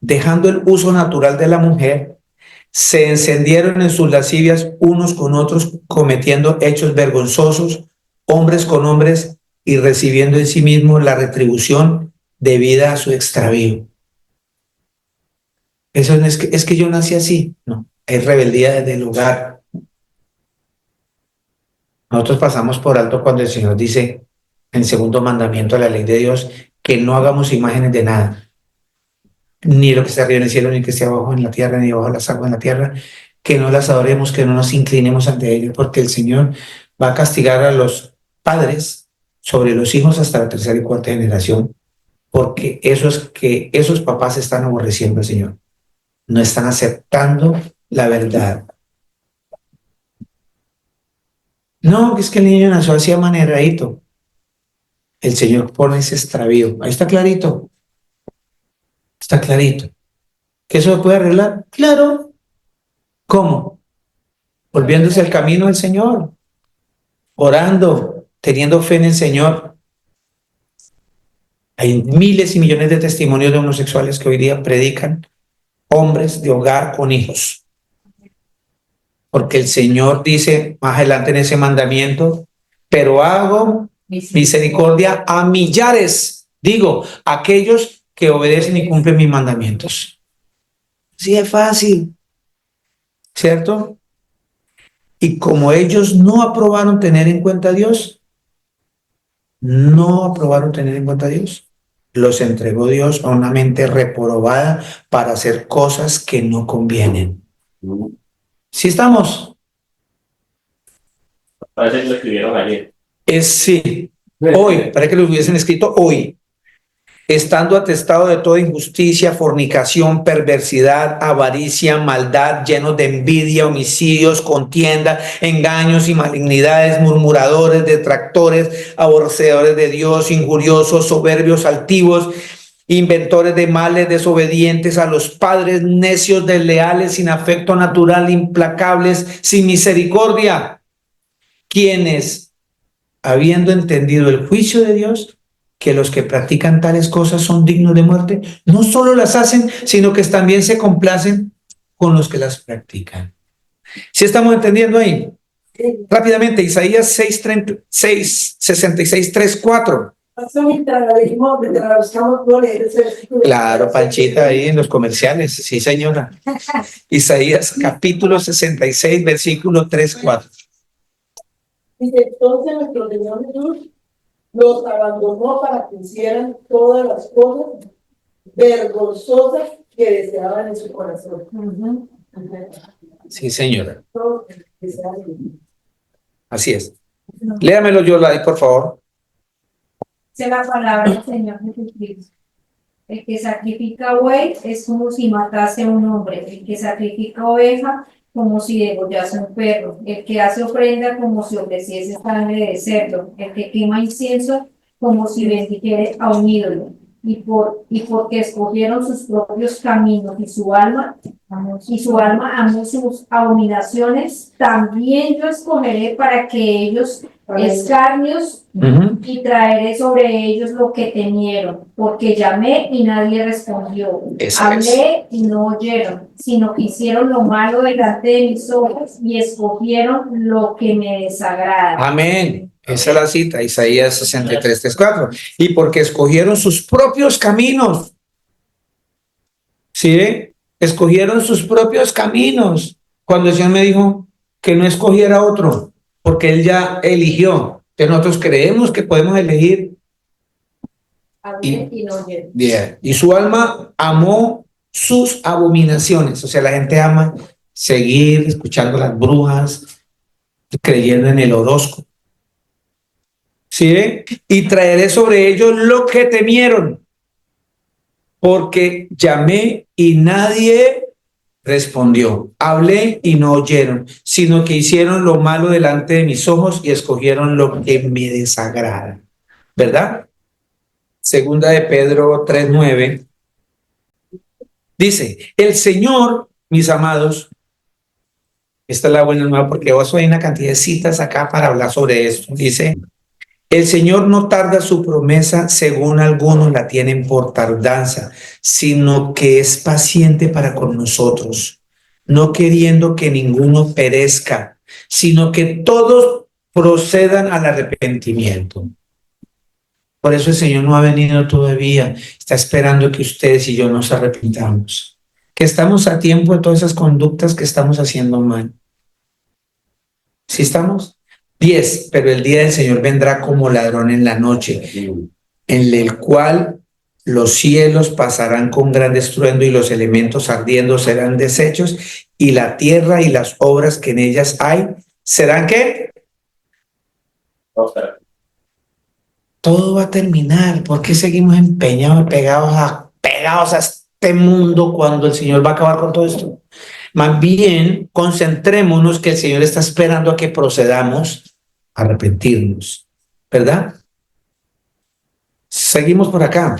dejando el uso natural de la mujer, se encendieron en sus lascivias unos con otros, cometiendo hechos vergonzosos, hombres con hombres, y recibiendo en sí mismos la retribución debida a su extravío. Eso no es que yo nací así, no, es rebeldía desde el hogar. Nosotros pasamos por alto cuando el Señor dice en el segundo mandamiento de la ley de Dios que no hagamos imágenes de nada, ni lo que está arriba en el cielo, ni que esté abajo en la tierra, ni abajo las aguas en la tierra, que no las adoremos, que no nos inclinemos ante ellos, porque el Señor va a castigar a los padres sobre los hijos hasta la tercera y cuarta generación, porque esos papás están aborreciendo al Señor, no están aceptando la verdad. No, es que el niño nació así amaneradito. El Señor pone ese extravío. Ahí está clarito. Está clarito. ¿Que eso se puede arreglar? Claro. ¿Cómo? Volviéndose al camino del Señor. Orando, teniendo fe en el Señor. Hay miles y millones de testimonios de homosexuales que hoy día predican, hombres de hogar con hijos. Porque el Señor dice más adelante en ese mandamiento, pero hago misericordia a millares, digo, aquellos que obedecen y cumplen mis mandamientos. Sí, es fácil, ¿cierto? Y como ellos no aprobaron tener en cuenta a Dios, los entregó Dios a una mente reprobada para hacer cosas que no convienen. ¿Sí estamos? Parece que lo escribieron ayer. Sí, hoy, para que lo hubiesen escrito hoy. estando atestado de toda injusticia, fornicación, perversidad, avaricia, maldad, llenos de envidia, homicidios, contienda, engaños y malignidades, murmuradores, detractores, aborrecedores de Dios, injuriosos, soberbios, altivos, inventores de males, desobedientes a los padres, necios, desleales, sin afecto natural, implacables, sin misericordia, quienes, habiendo entendido el juicio de Dios, que los que practican tales cosas son dignos de muerte, no solo las hacen, sino que también se complacen con los que las practican. ¿Sí estamos entendiendo ahí? Rápidamente, Isaías 66, 3, 4. Claro, Panchita, ahí en los comerciales, sí, señora. Isaías capítulo 66, versículo 3, 4. Y entonces nuestro Señor Jesús los abandonó para que hicieran todas las cosas vergonzosas que deseaban en su corazón. Sí, señora. Así es. Léamelo yo, Lai, por favor. Dice la palabra del Señor Jesucristo. El que sacrifica buey es como si matase a un hombre. El que sacrifica oveja como si degollase un perro. El que hace ofrenda como si ofreciese sangre de cerdo. El que quema incienso como si bendijere a un ídolo. Y porque escogieron sus propios caminos y su alma amó sus abominaciones, también yo escogeré para que ellos escarnios y traeré sobre ellos lo que temieron, porque llamé y nadie respondió, hablé y no oyeron, sino que hicieron lo malo delante de mis ojos y escogieron lo que me desagrada. Amén. Esa es la cita, Isaías 63, 3, 4. Y porque escogieron sus propios caminos. ¿Sí? Escogieron sus propios caminos. Cuando el Señor me dijo que no escogiera otro, porque Él ya eligió. Entonces nosotros creemos que podemos elegir. Y su alma amó sus abominaciones. O sea, la gente ama seguir escuchando las brujas, creyendo en el horóscopo. ¿Sí? Y traeré sobre ellos lo que temieron, porque llamé y nadie respondió, hablé y no oyeron, sino que hicieron lo malo delante de mis ojos y escogieron lo que me desagrada. ¿Verdad? Segunda de Pedro 3:9 dice, el Señor, mis amados, esta es la buena nueva porque hoy hay una cantidad de citas acá para hablar sobre esto, dice, el Señor no tarda su promesa, según algunos la tienen por tardanza, sino que es paciente para con nosotros, no queriendo que ninguno perezca, sino que todos procedan al arrepentimiento. Por eso el Señor no ha venido todavía, está esperando que ustedes y yo nos arrepintamos, que estamos a tiempo de todas esas conductas que estamos haciendo mal. ¿Sí estamos? 10, pero el día del Señor vendrá como ladrón en la noche, en el cual los cielos pasarán con gran estruendo y los elementos ardiendo serán deshechos y la tierra y las obras que en ellas hay serán ¿qué? Todo va a terminar. ¿Por qué seguimos empeñados, pegados a este mundo cuando el Señor va a acabar con todo esto? Más bien, concentrémonos que el Señor está esperando a que procedamos a arrepentirnos, ¿verdad? Seguimos por acá.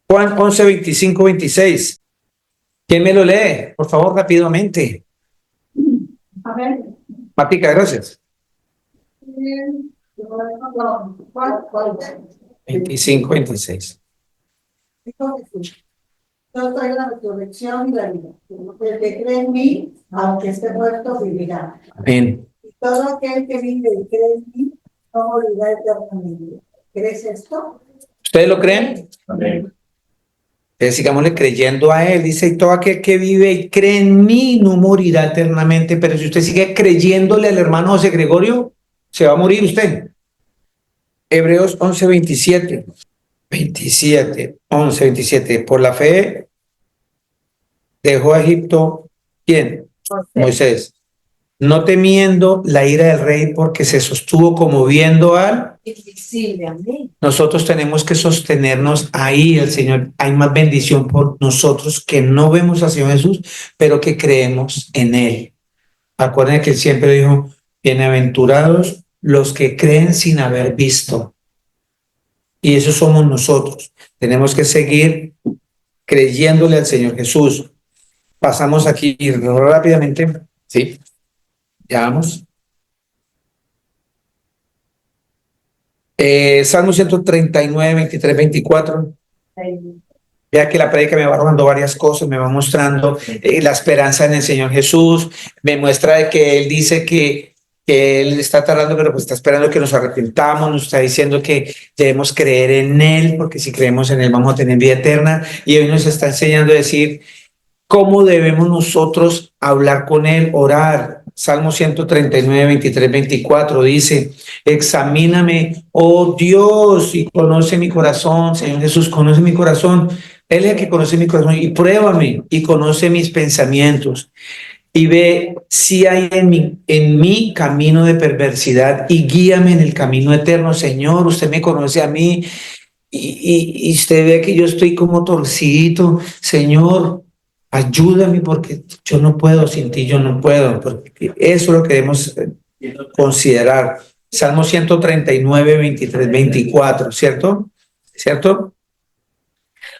Juan 11, 25, 26. ¿Quién me lo lee? Por favor, rápidamente. A ver. Matica, gracias. 25, 26. Yo soy la resurrección y la vida. El que cree en mí, aunque esté muerto, vivirá. Amén. Y todo aquel que vive y cree en mí, no morirá eternamente. ¿Crees esto? ¿Ustedes lo creen? Amén. Entonces sigámosle creyendo a Él. Dice, y todo aquel que vive y cree en mí no morirá eternamente. Pero si usted sigue creyéndole al hermano José Gregorio, se va a morir usted. Hebreos 11, 27. 11, 27. Por la fe dejó a Egipto, ¿quién? Moisés. no temiendo la ira del rey, porque se sostuvo como viendo al... Invisible, amén. Nosotros tenemos que sostenernos ahí, el Señor. Hay más bendición por nosotros que no vemos al Señor Jesús, pero que creemos en Él. Acuérdense que Él siempre dijo, bienaventurados los que creen sin haber visto. Y eso somos nosotros. Tenemos que seguir creyéndole al Señor Jesús. Pasamos aquí rápidamente. Sí, ya vamos. Salmo 139, 23, 24. Vea que la prédica me va robando varias cosas, me va mostrando la esperanza en el Señor Jesús, me muestra de que Él dice que Él está tardando, pero pues está esperando que nos arrepintamos, nos está diciendo que debemos creer en Él, porque si creemos en Él vamos a tener vida eterna, y hoy nos está enseñando a decir cómo debemos nosotros hablar con Él, orar. Salmo 139, 23, 24 dice, examíname, oh Dios, y conoce mi corazón. Señor Jesús, conoce mi corazón. Él es el que conoce mi corazón, y pruébame y conoce mis pensamientos y ve si hay en mí camino de perversidad y guíame en el camino eterno. Señor, usted me conoce a mí y usted ve que yo estoy como torcidito. Señor, ayúdame porque yo no puedo, sin ti yo no puedo, porque eso es lo que debemos considerar. Salmo 139, 23, 24, ¿cierto? ¿Cierto?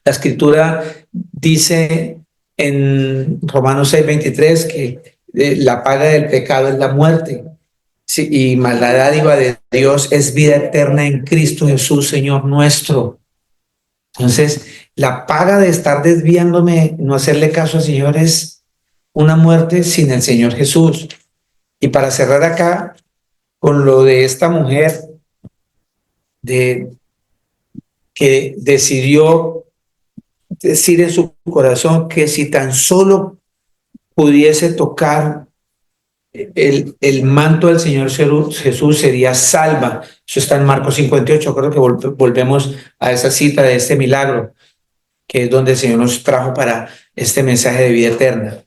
La escritura dice en Romanos 6, 23 que la paga del pecado es la muerte. Sí, y más la dádiva de Dios es vida eterna en Cristo Jesús, Señor nuestro. Entonces, la paga de estar desviándome, no hacerle caso al Señor, es una muerte sin el Señor Jesús. Y para cerrar acá con lo de esta mujer que decidió decir en su corazón que si tan solo pudiese tocar el manto del Señor Jesús sería salva. Eso está en Marcos 58. Creo que volvemos a esa cita de este milagro, que es donde el Señor nos trajo para este mensaje de vida eterna.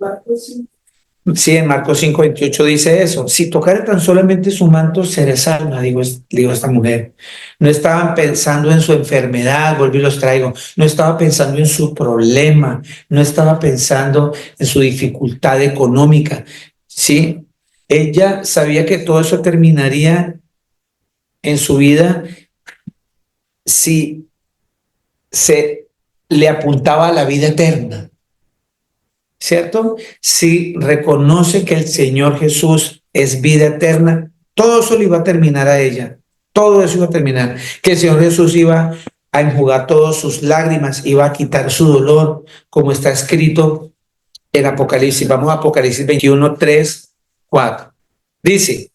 Sí, en Marcos 5:28 dice eso. Si tocare tan solamente su manto, seré salva, digo esta mujer. No estaban pensando en su enfermedad, volví y los traigo. No estaba pensando en su problema. No estaba pensando en su dificultad económica. Sí, ella sabía que todo eso terminaría en su vida si se le apuntaba a la vida eterna. ¿Cierto? Si reconoce que el Señor Jesús es vida eterna, todo eso le iba a terminar a ella. Todo eso iba a terminar. Que el Señor Jesús iba a enjugar todas sus lágrimas, iba a quitar su dolor, como está escrito en Apocalipsis. Vamos a Apocalipsis 21, 3, 4. Dice,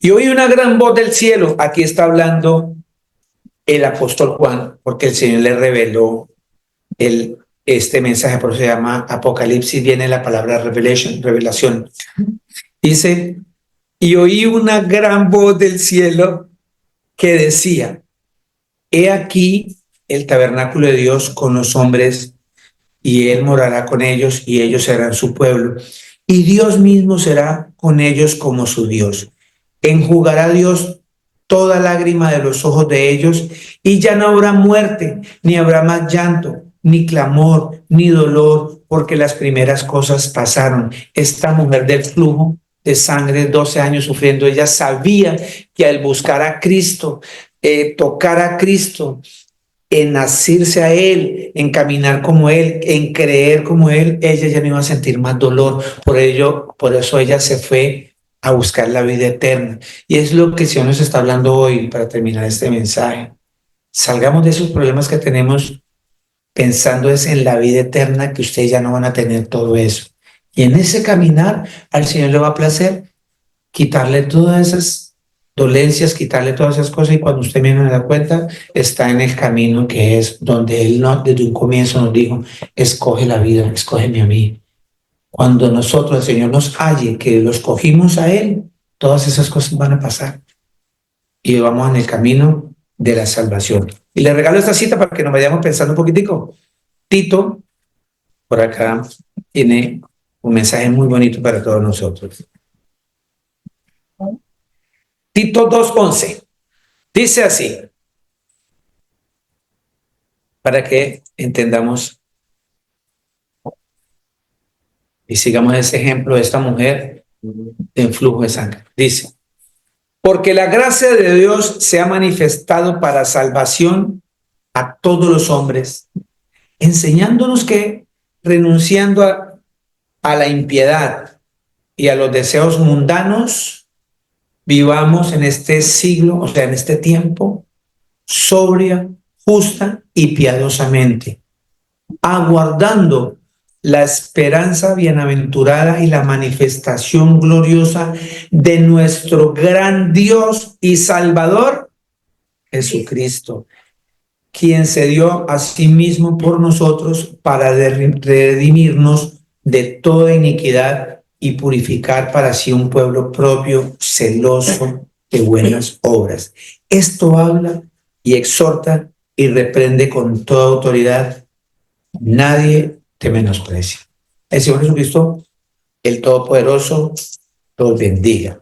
y oí una gran voz del cielo. Aquí está hablando el apóstol Juan, porque el Señor le reveló este mensaje, por eso se llama Apocalipsis, viene la palabra revelación. Dice, y oí una gran voz del cielo que decía, he aquí el tabernáculo de Dios con los hombres, y Él morará con ellos, y ellos serán su pueblo, y Dios mismo será con ellos como su Dios. Enjugará Dios toda lágrima de los ojos de ellos, y ya no habrá muerte, ni habrá más llanto, ni clamor, ni dolor, porque las primeras cosas pasaron. Esta mujer del flujo de sangre, 12 años sufriendo, ella sabía que al buscar a Cristo, tocar a Cristo, en asirse a Él, en caminar como Él, en creer como Él, ella ya no iba a sentir más dolor. Por eso ella se fue a buscar la vida eterna. Y es lo que el Señor nos está hablando hoy para terminar este mensaje. Salgamos de esos problemas que tenemos pensando es en la vida eterna, que ustedes ya no van a tener todo eso. Y en ese caminar al Señor le va a placer quitarle todas esas dolencias, quitarle todas esas cosas, y cuando usted menos se da cuenta, está en el camino que es donde Él desde un comienzo nos dijo, escoge la vida, escógeme a mí. Cuando nosotros, el Señor nos halle, que los cogimos a Él, todas esas cosas van a pasar. Y vamos en el camino de la salvación. Y le regalo esta cita para que nos vayamos pensando un poquitico. Tito, por acá, tiene un mensaje muy bonito para todos nosotros. Tito 2:11. Dice así, para que entendamos y sigamos ese ejemplo de esta mujer de flujo de sangre. Dice, porque la gracia de Dios se ha manifestado para salvación a todos los hombres, enseñándonos que, renunciando a la impiedad y a los deseos mundanos, vivamos en este siglo, o sea, en este tiempo, sobria, justa y piadosamente, aguardando la esperanza bienaventurada y la manifestación gloriosa de nuestro gran Dios y Salvador, Jesucristo, quien se dio a sí mismo por nosotros para redimirnos de toda iniquidad y purificar para sí un pueblo propio, celoso de buenas obras. Esto habla y exhorta y reprende con toda autoridad. Nadie te menosprecia. El Señor Jesucristo, el Todopoderoso, los bendiga.